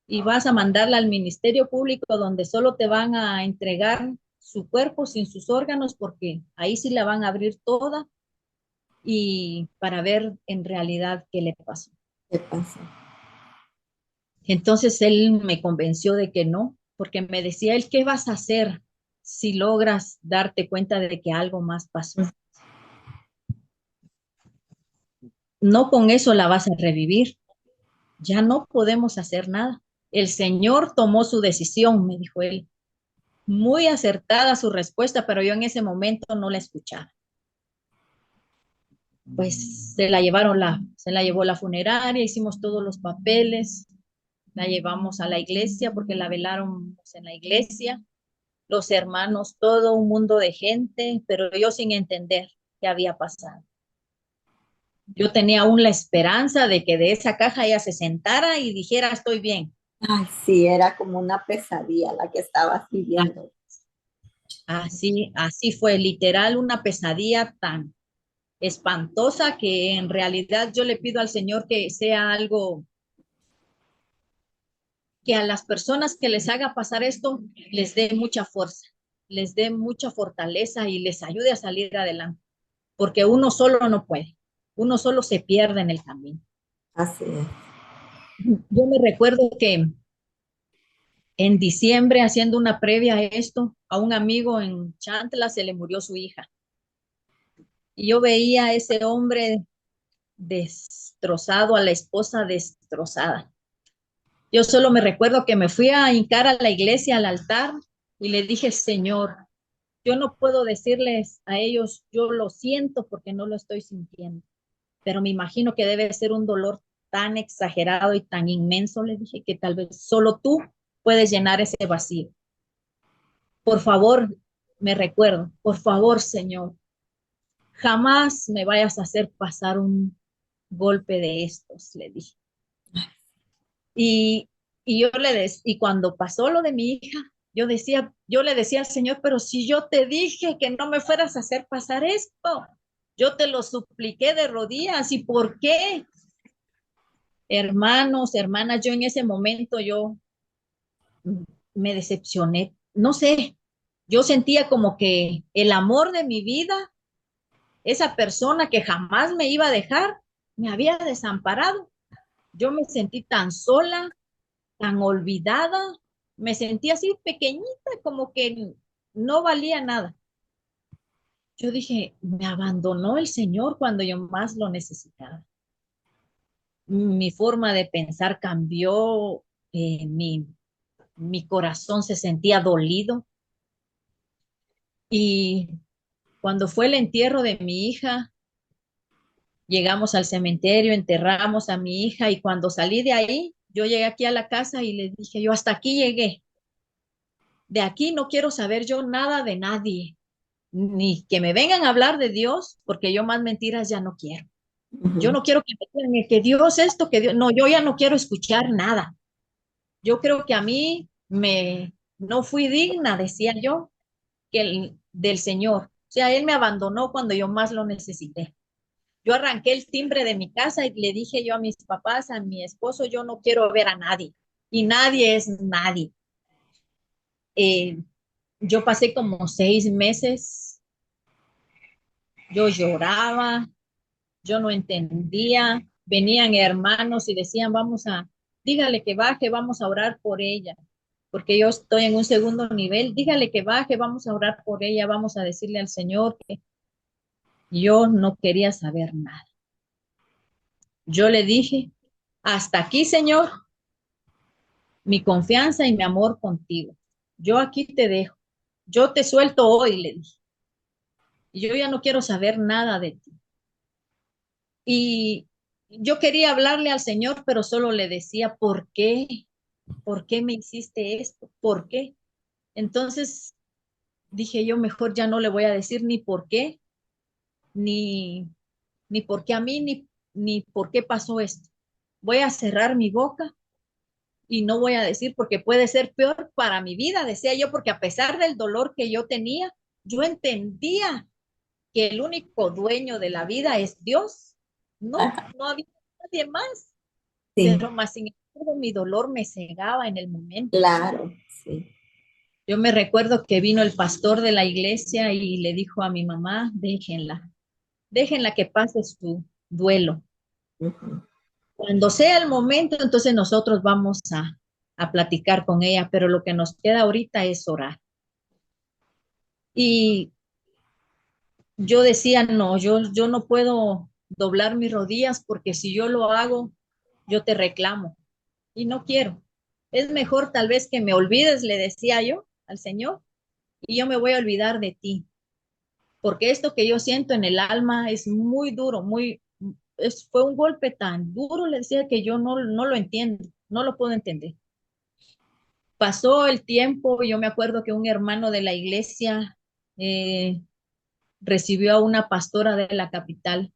Y vas a mandarla al Ministerio Público donde solo te van a entregar su cuerpo sin sus órganos porque ahí sí la van a abrir toda y para ver en realidad qué le pasó. ¿Qué pasó? Entonces él me convenció de que no, porque me decía él, ¿qué vas a hacer si logras darte cuenta de que algo más pasó? No con eso la vas a revivir, ya no podemos hacer nada. El Señor tomó su decisión, me dijo él. Muy acertada su respuesta, pero yo en ese momento no la escuchaba. Pues se la llevó la funeraria, hicimos todos los papeles, la llevamos a la iglesia porque la velaron en la iglesia, los hermanos, todo un mundo de gente, pero yo sin entender qué había pasado. Yo tenía aún la esperanza de que de esa caja ella se sentara y dijera, estoy bien. Ay, sí, era como una pesadilla la que estabas viviendo. Así fue, literal, una pesadilla tan espantosa que en realidad yo le pido al Señor que sea algo que a las personas que les haga pasar esto les dé mucha fuerza, les dé mucha fortaleza y les ayude a salir adelante, porque uno solo no puede, uno solo se pierde en el camino. Así es. Yo me recuerdo que en diciembre, haciendo una previa a esto, a un amigo en Chantla se le murió su hija. Y yo veía a ese hombre destrozado, a la esposa destrozada. Yo solo me recuerdo que me fui a hincar a la iglesia, al altar, y le dije, Señor, yo no puedo decirles a ellos, yo lo siento porque no lo estoy sintiendo, pero me imagino que debe ser un dolor tan exagerado y tan inmenso, le dije, que tal vez solo tú puedes llenar ese vacío. Por favor, me recuerdo, por favor, Señor, jamás me vayas a hacer pasar un golpe de estos, le dije. Y, y cuando pasó lo de mi hija, yo le decía al Señor, pero si yo te dije que no me fueras a hacer pasar esto, yo te lo supliqué de rodillas, ¿y por qué? Hermanos, hermanas, yo en ese momento yo me decepcioné, no sé, yo sentía como que el amor de mi vida Esa persona que jamás me iba a dejar, me había desamparado. Yo me sentí tan sola, tan olvidada, me sentí así pequeñita, como que no valía nada. Yo dije, me abandonó el Señor cuando yo más lo necesitaba. Mi forma de pensar cambió, mi corazón se sentía dolido. Y cuando fue el entierro de mi hija, llegamos al cementerio, enterramos a mi hija y cuando salí de ahí, yo llegué aquí a la casa y le dije, yo hasta aquí llegué. De aquí no quiero saber yo nada de nadie, ni que me vengan a hablar de Dios, porque yo más mentiras ya no quiero. Yo Ujú. no quiero que me digan ni que Dios esto, que Dios, no, yo ya no quiero escuchar nada. Yo creo que a mí no fui digna, decía yo, del Señor. O sea, Él me abandonó cuando yo más lo necesité. Yo arranqué el timbre de mi casa y le dije yo a mis papás, a mi esposo, yo no quiero ver a nadie. Y nadie es nadie. Eh, yo pasé como 6 meses, yo lloraba, yo no entendía, venían hermanos y decían, dígale que baje, vamos a orar por ella, porque yo estoy en un segundo nivel, dígale que baje, vamos a orar por ella, vamos a decirle al Señor que yo no quería saber nada. Yo le dije, hasta aquí, Señor, mi confianza y mi amor contigo. Yo aquí te dejo, yo te suelto hoy, le dije, y yo ya no quiero saber nada de ti. Y yo quería hablarle al Señor, pero solo le decía, ¿por qué? ¿Por qué me hiciste esto? ¿Por qué? Entonces dije yo, mejor ya no le voy a decir ni por qué, ni, ni por qué a mí, ni por qué pasó esto. Voy a cerrar mi boca y no voy a decir porque puede ser peor para mi vida, decía yo, porque a pesar del dolor que yo tenía, yo entendía que el único dueño de la vida es Dios. No, Ajá. no había nadie más, Sí, pero más sin embargo mi dolor me cegaba en el momento. claro, sí. Yo me recuerdo que vino el pastor de la iglesia y le dijo a mi mamá, déjenla que pase su duelo. Ujú. Cuando sea el momento, entonces nosotros vamos a platicar con ella, pero lo que nos queda ahorita es orar. Y yo decía, no, yo no puedo doblar mis rodillas porque si yo lo hago, yo te reclamo y no quiero. Es mejor tal vez que me olvides, le decía yo al Señor, y yo me voy a olvidar de ti, porque esto que yo siento en el alma es muy duro, fue un golpe tan duro, le decía que yo no lo entiendo, no lo puedo entender. Pasó el tiempo, yo me acuerdo que un hermano de la iglesia eh, recibió a una pastora de la capital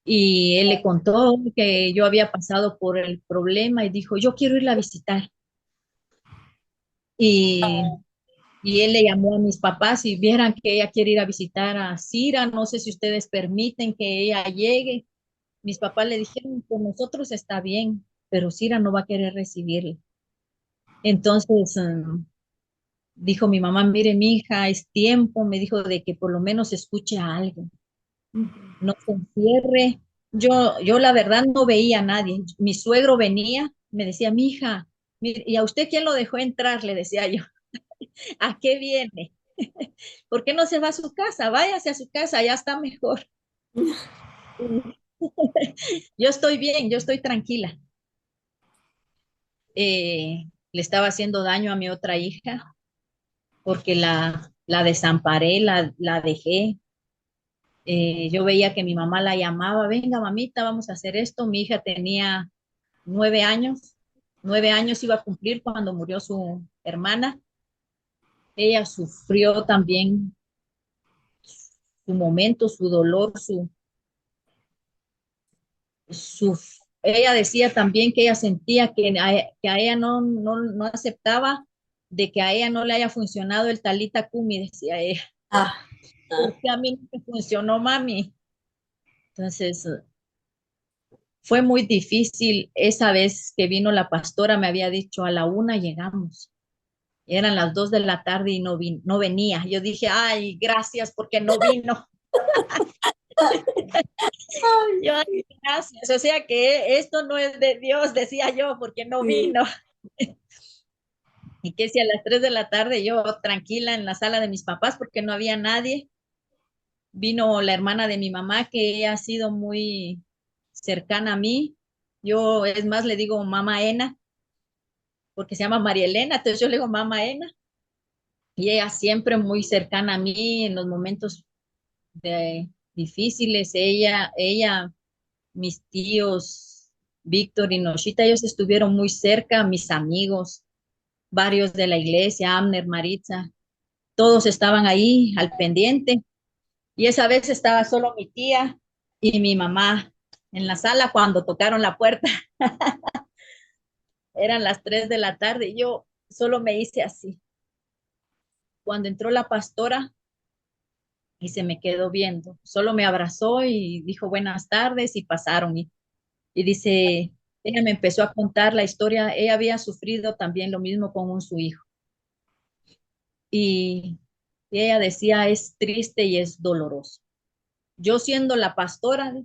y él le contó que yo había pasado por el problema y dijo, yo quiero irla a visitar. Y, y él le llamó a mis papás y vieran que ella quiere ir a visitar a Cira, no sé si ustedes permiten que ella llegue. Mis papás le dijeron, por nosotros está bien, pero Cira no va a querer recibirla. Entonces, dijo mi mamá, mire, mi hija, es tiempo, me dijo, de que por lo menos escuche a alguien, no se encierre. Yo la verdad no veía a nadie. Mi suegro venía, me decía, mi hija, mire, ¿y a usted quién lo dejó entrar? Le decía yo, ¿a qué viene? ¿Por qué no se va a su casa? Váyase a su casa, ya está mejor. Yo estoy bien, yo estoy tranquila. Le estaba haciendo daño a mi otra hija porque la desamparé, la dejé. Yo veía que mi mamá la llamaba, venga mamita, vamos a hacer esto. Mi hija tenía 9 años, 9 años iba a cumplir cuando murió su hermana. Ella sufrió también su momento, su dolor, su, ella decía también que ella sentía que a ella no aceptaba de que a ella no le haya funcionado el talita kumi, decía ella, Ah, ah, porque a mí no me funcionó, mami. Entonces, fue muy difícil. Esa vez que vino la pastora, me había dicho, a la 1 llegamos. Eran las 2 de la tarde y no venía. Yo dije, ay, gracias porque no vino. Yo, "Ay, gracias, o sea que esto no es de Dios", decía yo, porque no Sí. vino. Y que si a las 3 de la tarde yo tranquila en la sala de mis papás porque no había nadie, vino la hermana de mi mamá que ella ha sido muy cercana a mí. Yo, es más, le digo mamá Ena, porque se llama María Elena, entonces yo le digo mamá Ena. Y ella siempre muy cercana a mí en los momentos difíciles. Mis tíos, Víctor y Noshita, ellos estuvieron muy cerca, mis amigos, varios de la iglesia, Amner, Maritza, todos estaban ahí al pendiente. Y esa vez estaba solo mi tía y mi mamá en la sala cuando tocaron la puerta. Eran las 3 de la tarde y yo solo me hice así. Cuando entró la pastora y se me quedó viendo, solo me abrazó y dijo buenas tardes y pasaron. Y dice, ella me empezó a contar la historia, ella había sufrido también lo mismo con su hijo. Y ella decía, es triste y es doloroso. Yo siendo la pastora,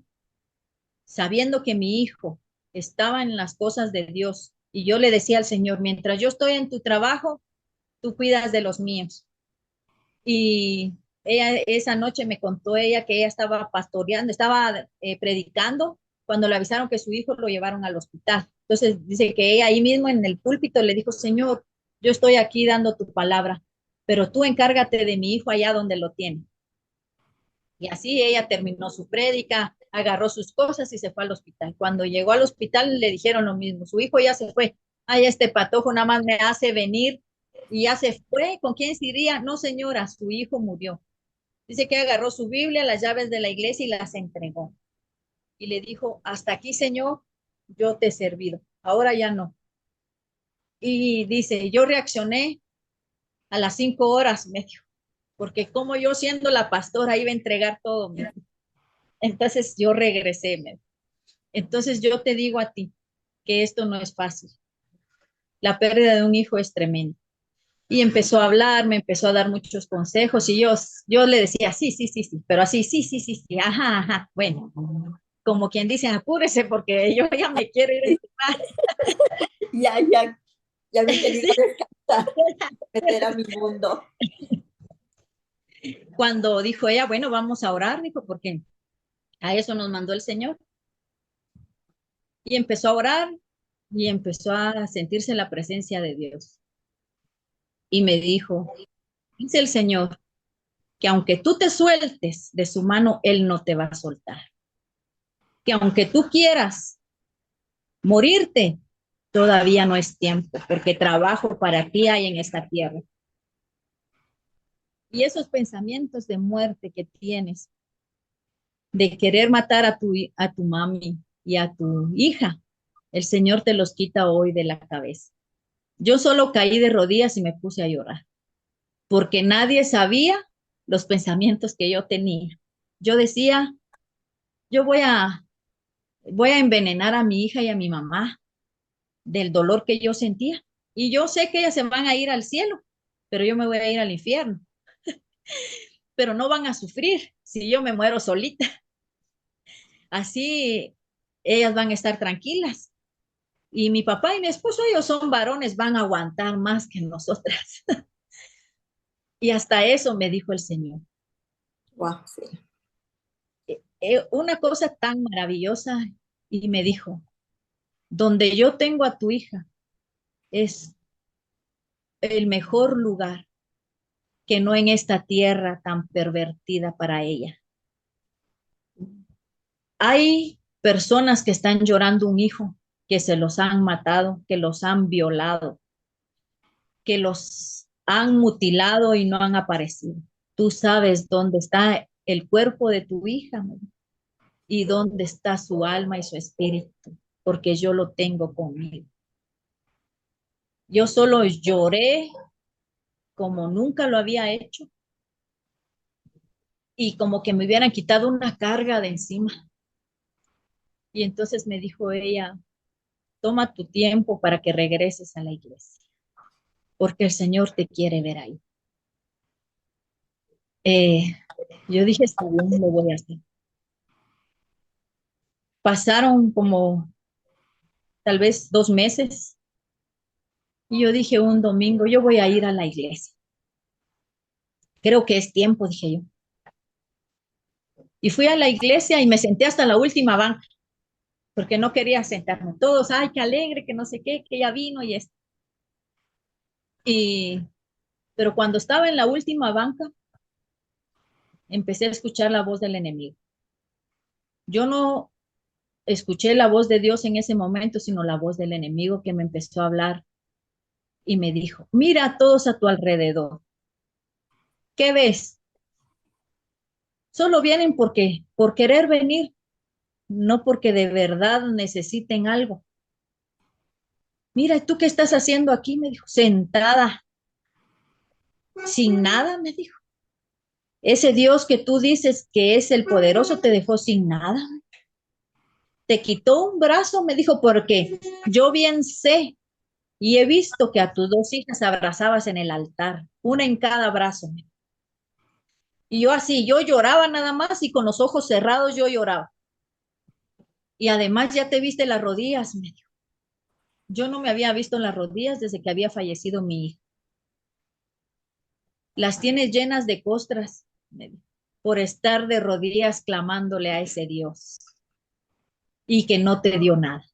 sabiendo que mi hijo estaba en las cosas de Dios, y yo le decía al Señor, mientras yo estoy en tu trabajo, tú cuidas de los míos. Y ella esa noche me contó ella que ella estaba pastoreando, estaba predicando cuando le avisaron que su hijo lo llevaron al hospital. Entonces dice que ella ahí mismo en el púlpito le dijo, Señor, yo estoy aquí dando tu palabra, pero tú encárgate de mi hijo allá donde lo tiene. Y así ella terminó su prédica, agarró sus cosas y se fue al hospital. Cuando llegó al hospital le dijeron lo mismo, su hijo ya se fue. Ay, este patojo nada más me hace venir y ya se fue. ¿Con quién se iría? No, señora, su hijo murió. Dice que agarró su Biblia, las llaves de la iglesia y las entregó. Y le dijo, hasta aquí, Señor, yo te he servido. Ahora ya no. Y dice, yo reaccioné a las 5 horas, me dijo, porque como yo siendo la pastora iba a entregar todo, me dijo. Entonces yo regresé, me dijo. Entonces yo te digo a ti que esto no es fácil. La pérdida de un hijo es tremenda. Y empezó a hablar, me empezó a dar muchos consejos y yo le decía, sí, sí, sí, sí, pero así, sí, sí, sí, sí, ajá, ajá, bueno, como quien dice, apúrese porque yo ya me quiero ir a enfermar. Ya, ya, ya me quería Sí. descansar, meter a mi mundo. Cuando dijo ella, bueno, vamos a orar, dijo, porque a eso nos mandó el Señor. Y empezó a orar y empezó a sentirse la presencia de Dios. Y me dijo, dice el Señor, que aunque tú te sueltes de su mano, Él no te va a soltar. Que aunque tú quieras morirte, todavía no es tiempo, porque trabajo para ti hay en esta tierra. Y esos pensamientos de muerte que tienes, de querer matar a tu mami y a tu hija, el Señor te los quita hoy de la cabeza. Yo solo caí de rodillas y me puse a llorar, porque nadie sabía los pensamientos que yo tenía. Yo decía, yo voy a envenenar a mi hija y a mi mamá del dolor que yo sentía. Y yo sé que ellas se van a ir al cielo, pero yo me voy a ir al infierno. Pero no van a sufrir si yo me muero solita. Así ellas van a estar tranquilas. Y mi papá y mi esposo, ellos son varones, van a aguantar más que nosotras. Y hasta eso me dijo el Señor. Wow, sí. Una cosa tan maravillosa y me dijo, donde yo tengo a tu hija es el mejor lugar que no en esta tierra tan pervertida para ella. Hay personas que están llorando un hijo, que se los han matado, que los han violado, que los han mutilado y no han aparecido. Tú sabes dónde está el cuerpo de tu hija, ¿no? Y dónde está su alma y su espíritu, porque yo lo tengo conmigo. Yo solo lloré como nunca lo había hecho y como que me hubieran quitado una carga de encima. Y entonces me dijo ella, toma tu tiempo para que regreses a la iglesia, porque el Señor te quiere ver ahí. Yo dije, está bien, lo voy a hacer. Pasaron como tal vez 2 meses y yo dije un domingo, yo voy a ir a la iglesia. Creo que es tiempo, dije yo. Y fui a la iglesia y me senté hasta la última banca, porque no quería sentarme. Todos, ay, qué alegre, que no sé qué, que ya vino y esto. Y, pero cuando estaba en la última banca, empecé a escuchar la voz del enemigo. Yo no escuché la voz de Dios en ese momento, sino la voz del enemigo que me empezó a hablar y me dijo, mira a todos a tu alrededor. ¿Qué ves? Solo vienen porque, por querer venir, no porque de verdad necesiten algo. Mira, ¿tú qué estás haciendo aquí? Me dijo, sentada, sin nada, me dijo. Ese Dios que tú dices que es el poderoso te dejó sin nada. Te quitó un brazo, me dijo, porque yo bien sé y he visto que a tus 2 hijas abrazabas en el altar, una en cada brazo. Y yo así, yo lloraba nada más y con los ojos cerrados yo lloraba. Y además ya te viste las rodillas, me dijo. Yo no me había visto en las rodillas desde que había fallecido mi hija. Las tienes llenas de costras, me dijo, por estar de rodillas clamándole a ese Dios y que no te dio nada.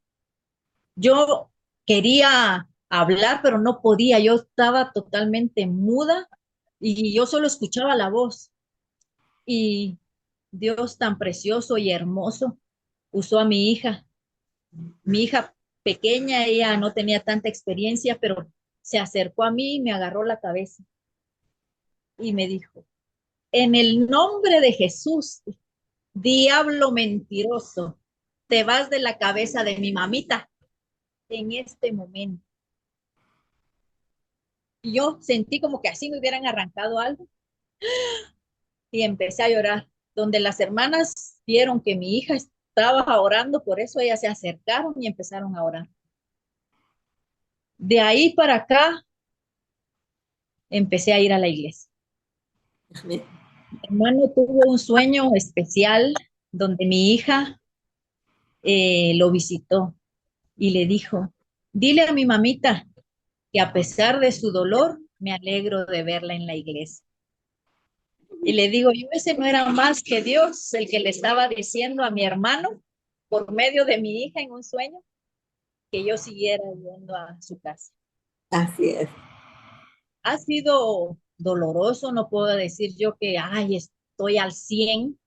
Yo quería hablar, pero no podía. Yo estaba totalmente muda y yo solo escuchaba la voz. Y Dios tan precioso y hermoso usó a mi hija. Mi hija pequeña, ella no tenía tanta experiencia, pero se acercó a mí y me agarró la cabeza y me dijo, en el nombre de Jesús, diablo mentiroso, te vas de la cabeza de mi mamita en este momento. Y yo sentí como que así me hubieran arrancado algo y empecé a llorar. Donde las hermanas vieron que mi hija estaba orando, por eso ellas se acercaron y empezaron a orar. De ahí para acá empecé a ir a la iglesia. Mi hermano tuvo un sueño especial donde mi hija lo visitó y le dijo, dile a mi mamita que a pesar de su dolor, me alegro de verla en la iglesia. Y le digo, yo ese no era más que Dios el que le estaba diciendo a mi hermano por medio de mi hija en un sueño que yo siguiera yendo a su casa. Así es. Ha sido doloroso, no puedo decir yo que, ay, estoy al 100,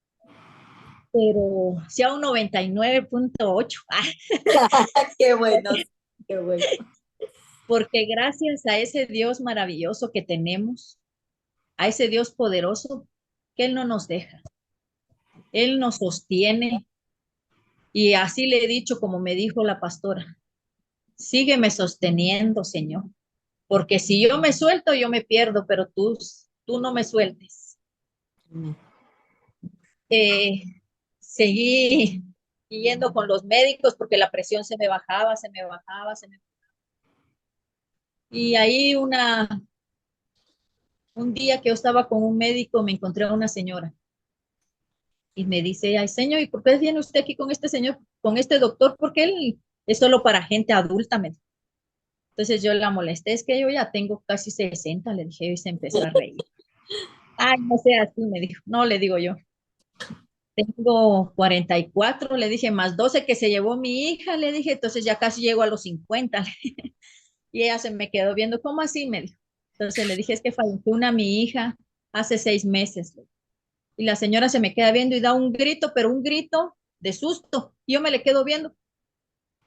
pero sí a un 99.8, Qué bueno, qué bueno. porque gracias a ese Dios maravilloso que tenemos, a ese Dios poderoso, que Él no nos deja, Él nos sostiene. Y así le he dicho, como me dijo la pastora, sígueme sosteniendo, Señor, porque si yo me suelto, yo me pierdo, pero tú no me sueltes. Eh, Seguí yendo con los médicos porque la presión se me bajaba, se me bajaba, se me... Y ahí un día que yo estaba con un médico, me encontré a una señora y me dice, ay, señor, ¿y por qué viene usted aquí con este señor, con este doctor? Porque él es solo para gente adulta, me dijo. Entonces yo la molesté, es que yo ya tengo casi 60, le dije, y se empezó a reír. Ay, no sea así, me dijo. No, le digo yo. Tengo 44, le dije, más 12 que se llevó mi hija, le dije, entonces ya casi llego a los 50. Y ella se me quedó viendo, ¿cómo así? Me dijo. Entonces le dije, es que falleció mi hija hace 6 meses. Y la señora se me queda viendo y da un grito, pero un grito de susto. Y yo me le quedo viendo.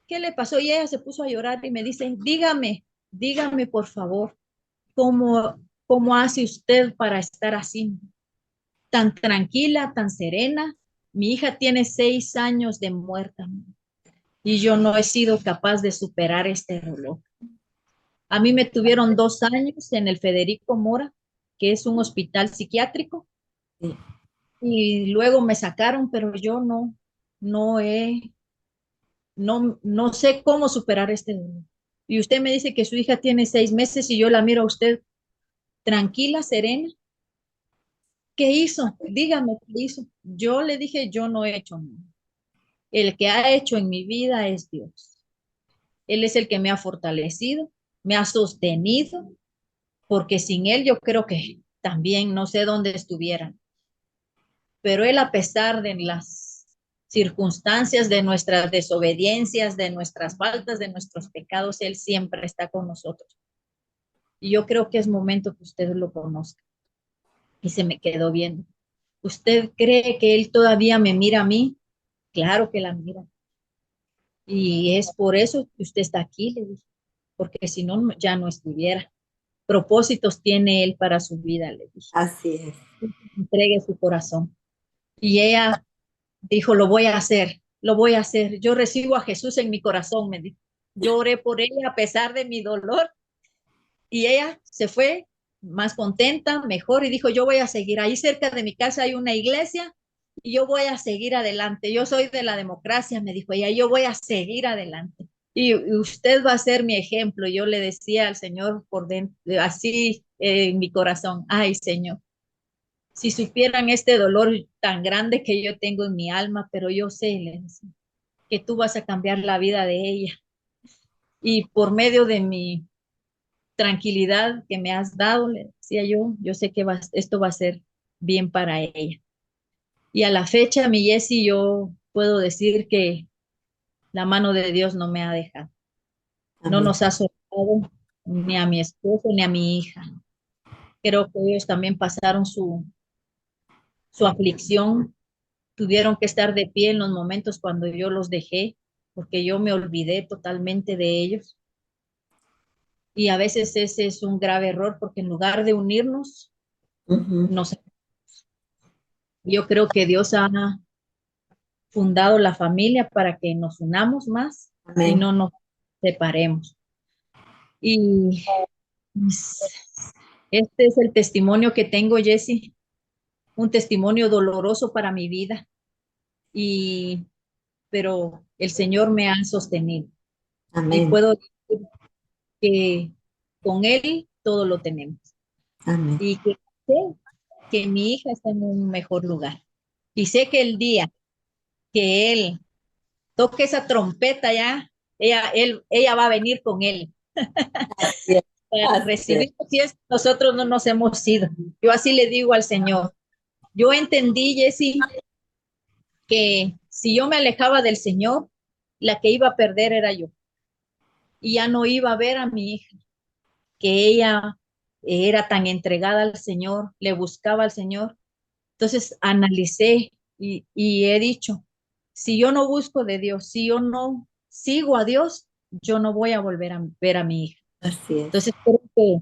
¿Qué le pasó? Y ella se puso a llorar y me dice, dígame por favor, ¿cómo hace usted para estar así? Tan tranquila, tan serena. Mi hija tiene 6 años de muerta y yo no he sido capaz de superar este dolor. A mí me tuvieron 2 años en el Federico Mora, que es un hospital psiquiátrico, Sí. y luego me sacaron, pero yo no he, no sé cómo superar este dolor. Y usted me dice que su hija tiene 6 meses y yo la miro a usted tranquila, serena. ¿qué hizo? Dígame, ¿qué hizo? Yo le dije, yo no he hecho nada. El que ha hecho en mi vida es Dios. Él es el que me ha fortalecido, me ha sostenido, porque sin Él yo creo que también no sé dónde estuviera. Pero Él, a pesar de las circunstancias, de nuestras desobediencias, de nuestras faltas, de nuestros pecados, Él siempre está con nosotros. Y yo creo que es momento que usted lo conozca. Y se me quedó viendo. ¿Usted cree que Él todavía me mira a mí? Claro que la mira. Y es por eso que usted está aquí, le dije, porque si no, ya no estuviera. Propósitos tiene Él para su vida, le dije. Así es. Entregue su corazón. Y ella dijo, lo voy a hacer, lo voy a hacer. Yo recibo a Jesús en mi corazón, me dijo. Yo oré por ella a pesar de mi dolor y ella se fue más contenta, mejor y dijo, yo voy a seguir. Ahí cerca de mi casa hay una iglesia y yo voy a seguir adelante. Yo soy de la democracia, me dijo ella, yo voy a seguir adelante. Y usted va a ser mi ejemplo. Yo le decía al Señor por dentro, así en mi corazón, ay Señor, si supieran este dolor tan grande que yo tengo en mi alma, pero yo sé, le decía, que tú vas a cambiar la vida de ella. Y por medio de mi tranquilidad que me has dado, le decía yo sé que esto va a ser bien para ella. Y a la fecha, mi Jessie, yo puedo decir que la mano de Dios no me ha dejado. No Amén. nos ha soltado ni a mi esposo ni a mi hija. Creo que ellos también pasaron su aflicción, tuvieron que estar de pie en los momentos cuando yo los dejé, porque yo me olvidé totalmente de ellos. Y a veces ese es un grave error, porque en lugar de unirnos, Ujú. nos, yo creo que Dios ha fundado la familia para que nos unamos más y Amén. no nos separemos. Y pues, este es el testimonio que tengo, Jesse, un testimonio doloroso para mi vida, y, pero el Señor me ha sostenido y Amén. puedo decir que con Él todo lo tenemos Amén. y que sé que mi hija está en un mejor lugar. Y sé que el día que Él toque esa trompeta ya, ella va a venir con Él Así es. para Así es. recibir si es nosotros no nos hemos ido. Yo así le digo al Señor. Yo entendí, Jessy, que si yo me alejaba del Señor, la que iba a perder era yo. Y ya no iba a ver a mi hija, que ella era tan entregada al Señor, le buscaba al Señor. Entonces analicé y he dicho, si yo no busco de Dios, si yo no sigo a Dios, yo no voy a volver a ver a mi hija. Así es. Entonces creo que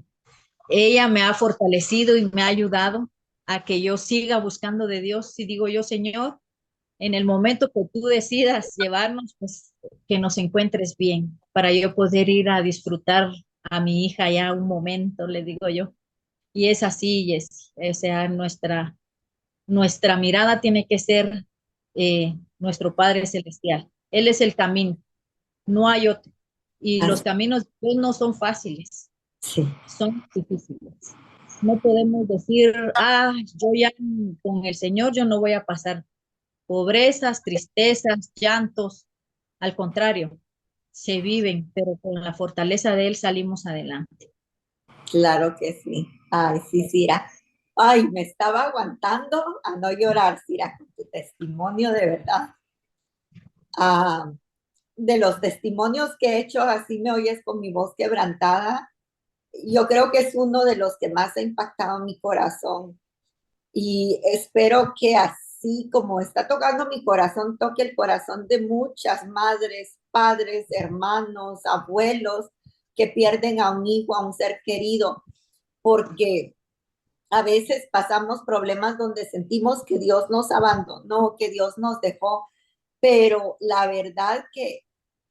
ella me ha fortalecido y me ha ayudado a que yo siga buscando de Dios. Y digo yo, Señor, en el momento que tú decidas llevarnos, pues que nos encuentres bien, para yo poder ir a disfrutar a mi hija ya un momento, le digo yo. Y es así, o sea, nuestra mirada tiene que ser nuestro Padre Celestial. Él es el camino, no hay otro. Y los Así- caminos de Dios no son fáciles, sí. son difíciles. No podemos decir, yo ya con el Señor yo no voy a pasar pobrezas, tristezas, llantos. Al contrario, se viven, pero con la fortaleza de Él salimos adelante. Claro que sí. Ay, sí, Cira. Ay, me estaba aguantando a no llorar, Cira, con tu testimonio de verdad. Ah, de los testimonios que he hecho, así me oyes con mi voz quebrantada. Yo creo que es uno de los que más ha impactado mi corazón. Y espero que así como está tocando mi corazón, toque el corazón de muchas madres, padres, hermanos, abuelos que pierden a un hijo, a un ser querido, porque a veces pasamos problemas donde sentimos que Dios nos abandonó, que Dios nos dejó, pero la verdad que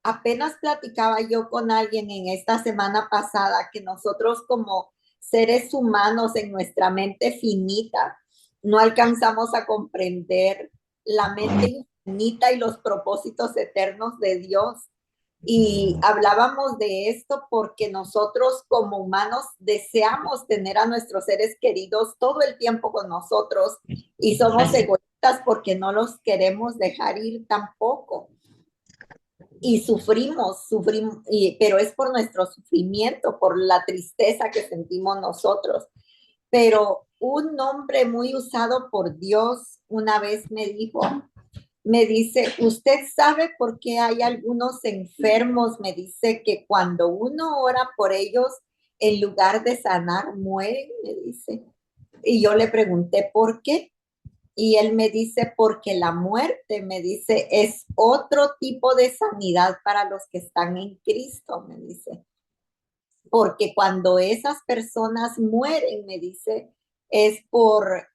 apenas platicaba yo con alguien en esta semana pasada que nosotros como seres humanos en nuestra mente finita no alcanzamos a comprender la mente infinita y los propósitos eternos de Dios. Y hablábamos de esto porque nosotros como humanos deseamos tener a nuestros seres queridos todo el tiempo con nosotros y somos Así, egoístas porque no los queremos dejar ir tampoco. Y sufrimos, pero es por nuestro sufrimiento, por la tristeza que sentimos nosotros. Pero un hombre muy usado por Dios una vez me dice, ¿usted sabe por qué hay algunos enfermos? Me dice que cuando uno ora por ellos, en lugar de sanar, mueren, me dice. Y yo le pregunté, ¿por qué? Y él me dice, porque la muerte, me dice, es otro tipo de sanidad para los que están en Cristo, me dice. Porque cuando esas personas mueren, me dice, es por,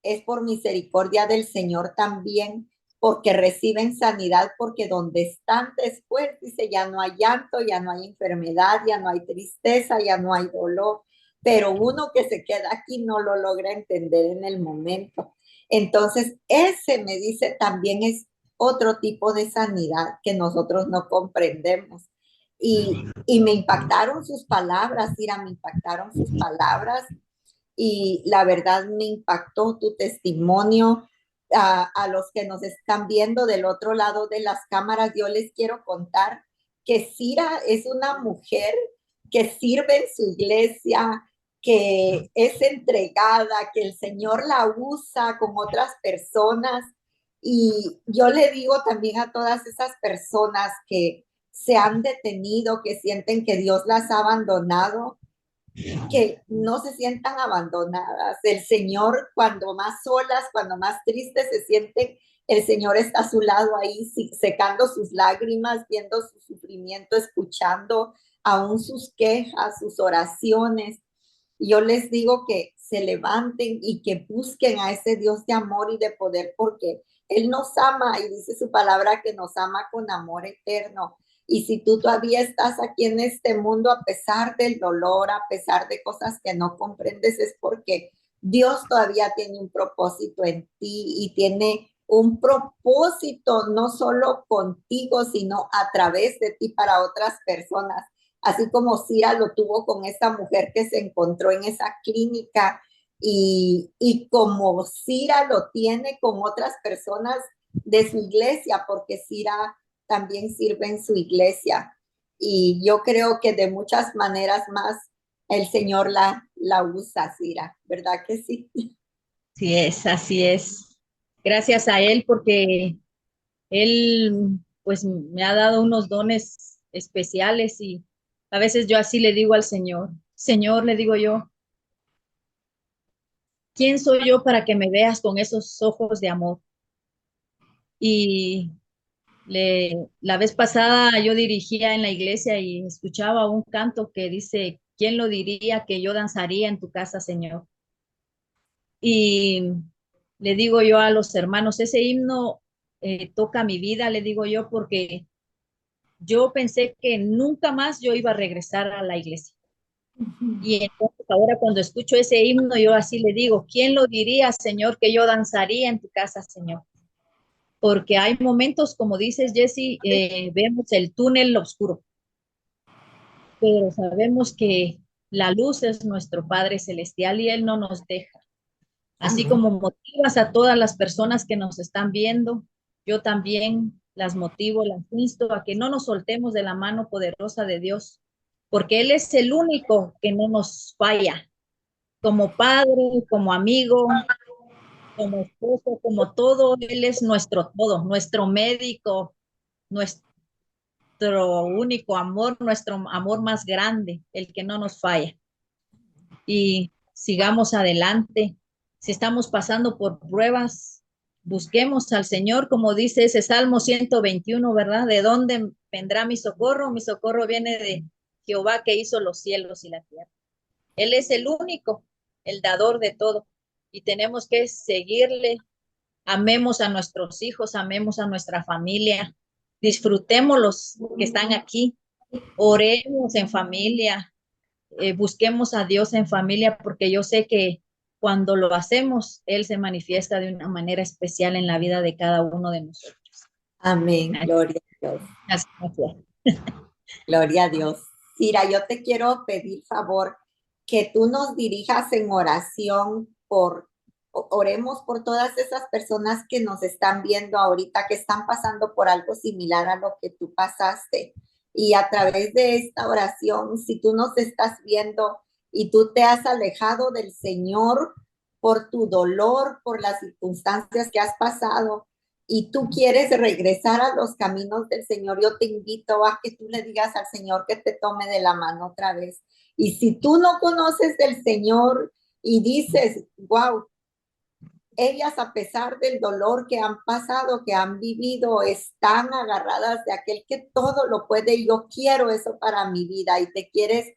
es por misericordia del Señor también, porque reciben sanidad, porque donde están después, dice, ya no hay llanto, ya no hay enfermedad, ya no hay tristeza, ya no hay dolor, pero uno que se queda aquí no lo logra entender en el momento. Entonces, ese me dice también es otro tipo de sanidad que nosotros no comprendemos. Y me impactaron sus palabras, Ira, me impactaron sus palabras y la verdad me impactó tu testimonio. A los que nos están viendo del otro lado de las cámaras, yo les quiero contar que Cira es una mujer que sirve en su iglesia, que es entregada, que el Señor la usa con otras personas. Y yo le digo también a todas esas personas que se han detenido, que sienten que Dios las ha abandonado, que no se sientan abandonadas. El Señor, cuando más solas, cuando más tristes se sienten, el Señor está a su lado ahí, secando sus lágrimas, viendo su sufrimiento, escuchando aún sus quejas, sus oraciones. Y yo les digo que se levanten y que busquen a ese Dios de amor y de poder, porque Él nos ama y dice su palabra que nos ama con amor eterno. Y si tú todavía estás aquí en este mundo, a pesar del dolor, a pesar de cosas que no comprendes, es porque Dios todavía tiene un propósito en ti y tiene un propósito no solo contigo, sino a través de ti para otras personas. Así como Cira lo tuvo con esta mujer que se encontró en esa clínica y como Cira lo tiene con otras personas de su iglesia, porque Cira también sirve en su iglesia. Y yo creo que de muchas maneras más el Señor la usa, Cira, ¿verdad que sí? Sí es, así es. Gracias a Él porque Él pues me ha dado unos dones especiales y a veces yo así le digo al Señor, Señor, le digo yo, ¿quién soy yo para que me veas con esos ojos de amor? Y la vez pasada yo dirigía en la iglesia y escuchaba un canto que dice, ¿quién lo diría que yo danzaría en tu casa, Señor? Y le digo yo a los hermanos, ese himno toca mi vida, le digo yo, porque yo pensé que nunca más yo iba a regresar a la iglesia. Y entonces ahora cuando escucho ese himno, yo así le digo, ¿quién lo diría, Señor, que yo danzaría en tu casa, Señor? Porque hay momentos, como dices, Jessy, vemos el túnel oscuro, pero sabemos que la luz es nuestro Padre Celestial y Él no nos deja. Así Amén. como motivas a todas las personas que nos están viendo, yo también las motivo, las insto a que no nos soltemos de la mano poderosa de Dios, porque Él es el único que no nos falla, como padre, como amigo, como esposo, como todo, Él es nuestro todo, nuestro médico, nuestro único amor, nuestro amor más grande, el que no nos falla. Y sigamos adelante. Si estamos pasando por pruebas, busquemos al Señor, como dice ese Salmo 121, ¿verdad? ¿De dónde vendrá mi socorro? Mi socorro viene de Jehová que hizo los cielos y la tierra. Él es el único, el dador de todo. Y tenemos que seguirle. Amemos a nuestros hijos, amemos a nuestra familia, disfrutemos los que están aquí, oremos en familia, busquemos a Dios en familia, porque yo sé que cuando lo hacemos, Él se manifiesta de una manera especial en la vida de cada uno de nosotros. Amén. Gloria a Dios. Así es. Gloria a Dios. Cira, yo te quiero pedir favor que tú nos dirijas en oración oremos por todas esas personas que nos están viendo ahorita, que están pasando por algo similar a lo que tú pasaste. Y a través de esta oración, si tú nos estás viendo y tú te has alejado del Señor por tu dolor, por las circunstancias que has pasado, y tú quieres regresar a los caminos del Señor, yo te invito a que tú le digas al Señor que te tome de la mano otra vez. Y si tú no conoces del Señor y dices, wow, ellas a pesar del dolor que han pasado, que han vivido, están agarradas de aquel que todo lo puede y yo quiero eso para mi vida y te quieres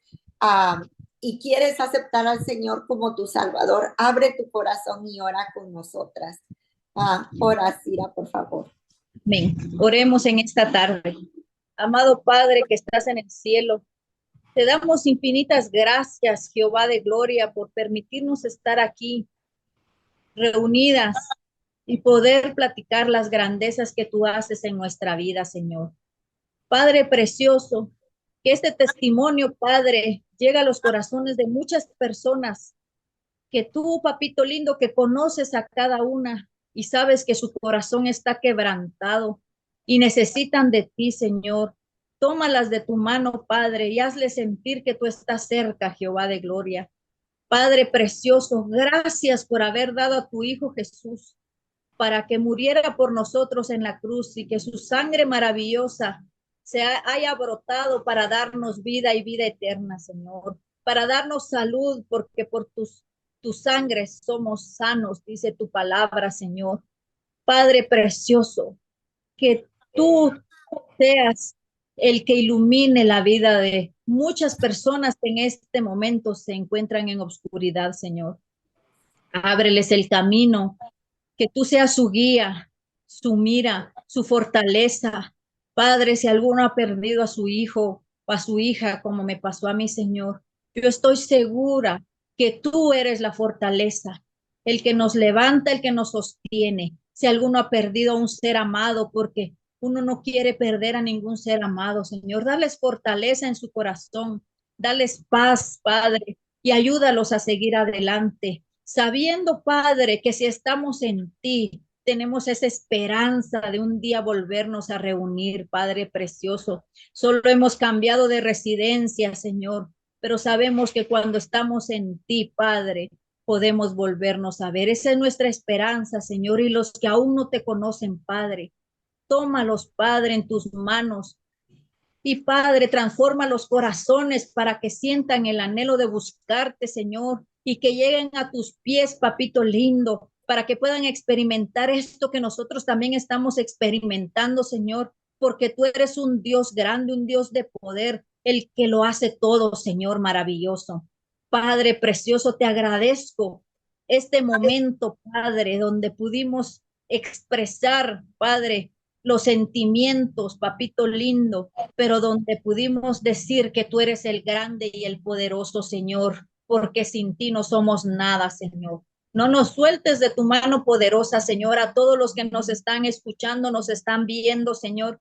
y quieres aceptar al Señor como tu Salvador, abre tu corazón y ora con nosotras. Ora, Cira, por favor. Amén. Oremos en esta tarde. Amado Padre que estás en el cielo, te damos infinitas gracias, Jehová de gloria, por permitirnos estar aquí reunidas y poder platicar las grandezas que tú haces en nuestra vida, Señor. Padre precioso, que este testimonio, Padre, llegue a los corazones de muchas personas, que tú, papito lindo, que conoces a cada una y sabes que su corazón está quebrantado y necesitan de ti, Señor. Tómalas de tu mano, Padre, y hazle sentir que tú estás cerca, Jehová de gloria. Padre precioso, gracias por haber dado a tu Hijo Jesús para que muriera por nosotros en la cruz y que su sangre maravillosa haya brotado para darnos vida y vida eterna, Señor, para darnos salud, porque por tu sangre somos sanos, dice tu palabra, Señor. Padre precioso, que tú seas el que ilumine la vida de muchas personas que en este momento se encuentran en oscuridad, Señor. Ábreles el camino, que tú seas su guía, su mira, su fortaleza. Padre, si alguno ha perdido a su hijo o a su hija, como me pasó a mi Señor, yo estoy segura que tú eres la fortaleza, el que nos levanta, el que nos sostiene. Si alguno ha perdido a un ser amado, porque uno no quiere perder a ningún ser amado, Señor, dales fortaleza en su corazón, dales paz, Padre, y ayúdalos a seguir adelante sabiendo, Padre, que si estamos en ti, tenemos esa esperanza de un día volvernos a reunir, Padre precioso. Solo hemos cambiado de residencia, Señor, pero sabemos que cuando estamos en ti, Padre, podemos volvernos a ver. Esa es nuestra esperanza, Señor, y los que aún no te conocen, Padre, tómalos, Padre, en tus manos. Y Padre, transforma los corazones para que sientan el anhelo de buscarte, Señor, y que lleguen a tus pies, papito lindo, para que puedan experimentar esto que nosotros también estamos experimentando, Señor, porque tú eres un Dios grande, un Dios de poder, el que lo hace todo, Señor, maravilloso. Padre precioso, te agradezco este momento, Padre, donde pudimos expresar, Padre, los sentimientos, papito lindo, pero donde pudimos decir que tú eres el grande y el poderoso, Señor, porque sin ti no somos nada, Señor. No nos sueltes de tu mano poderosa, Señor, a todos los que nos están escuchando, nos están viendo, Señor.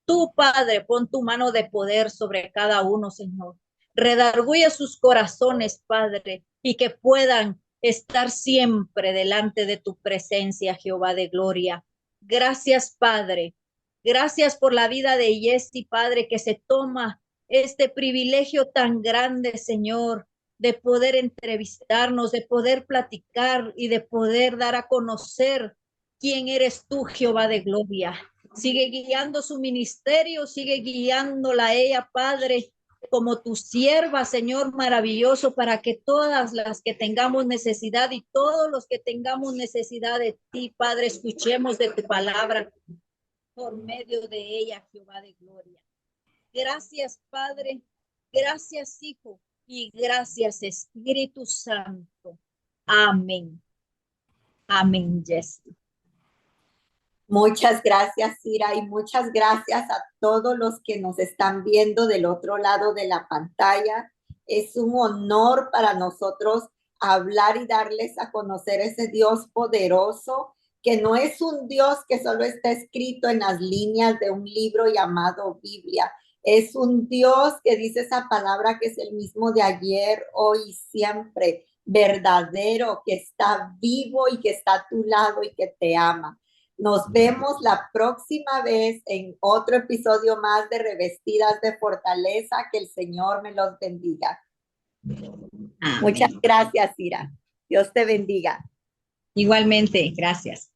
Tú, Padre, pon tu mano de poder sobre cada uno, Señor. Redarguye sus corazones, Padre, y que puedan estar siempre delante de tu presencia, Jehová de gloria. Gracias, Padre. Gracias por la vida de Jessy, Padre, que se toma este privilegio tan grande, Señor, de poder entrevistarnos, de poder platicar y de poder dar a conocer quién eres tú, Jehová de gloria. Sigue guiando su ministerio, sigue guiándola a ella, Padre, como tu sierva, Señor maravilloso, para que todas las que tengamos necesidad y todos los que tengamos necesidad de ti, Padre, escuchemos de tu palabra por medio de ella, Jehová de gloria. Gracias, Padre. Gracias, Hijo. Y gracias, Espíritu Santo. Amén. Amén, Jesús. Muchas gracias, Cira, y muchas gracias a todos los que nos están viendo del otro lado de la pantalla. Es un honor para nosotros hablar y darles a conocer ese Dios poderoso, que no es un Dios que solo está escrito en las líneas de un libro llamado Biblia. Es un Dios que dice esa palabra que es el mismo de ayer, hoy y siempre, verdadero, que está vivo y que está a tu lado y que te ama. Nos vemos la próxima vez en otro episodio más de Revestidas de Fortaleza. Que el Señor me los bendiga. Muchas Amén. gracias, Ira. Dios te bendiga. Igualmente, gracias.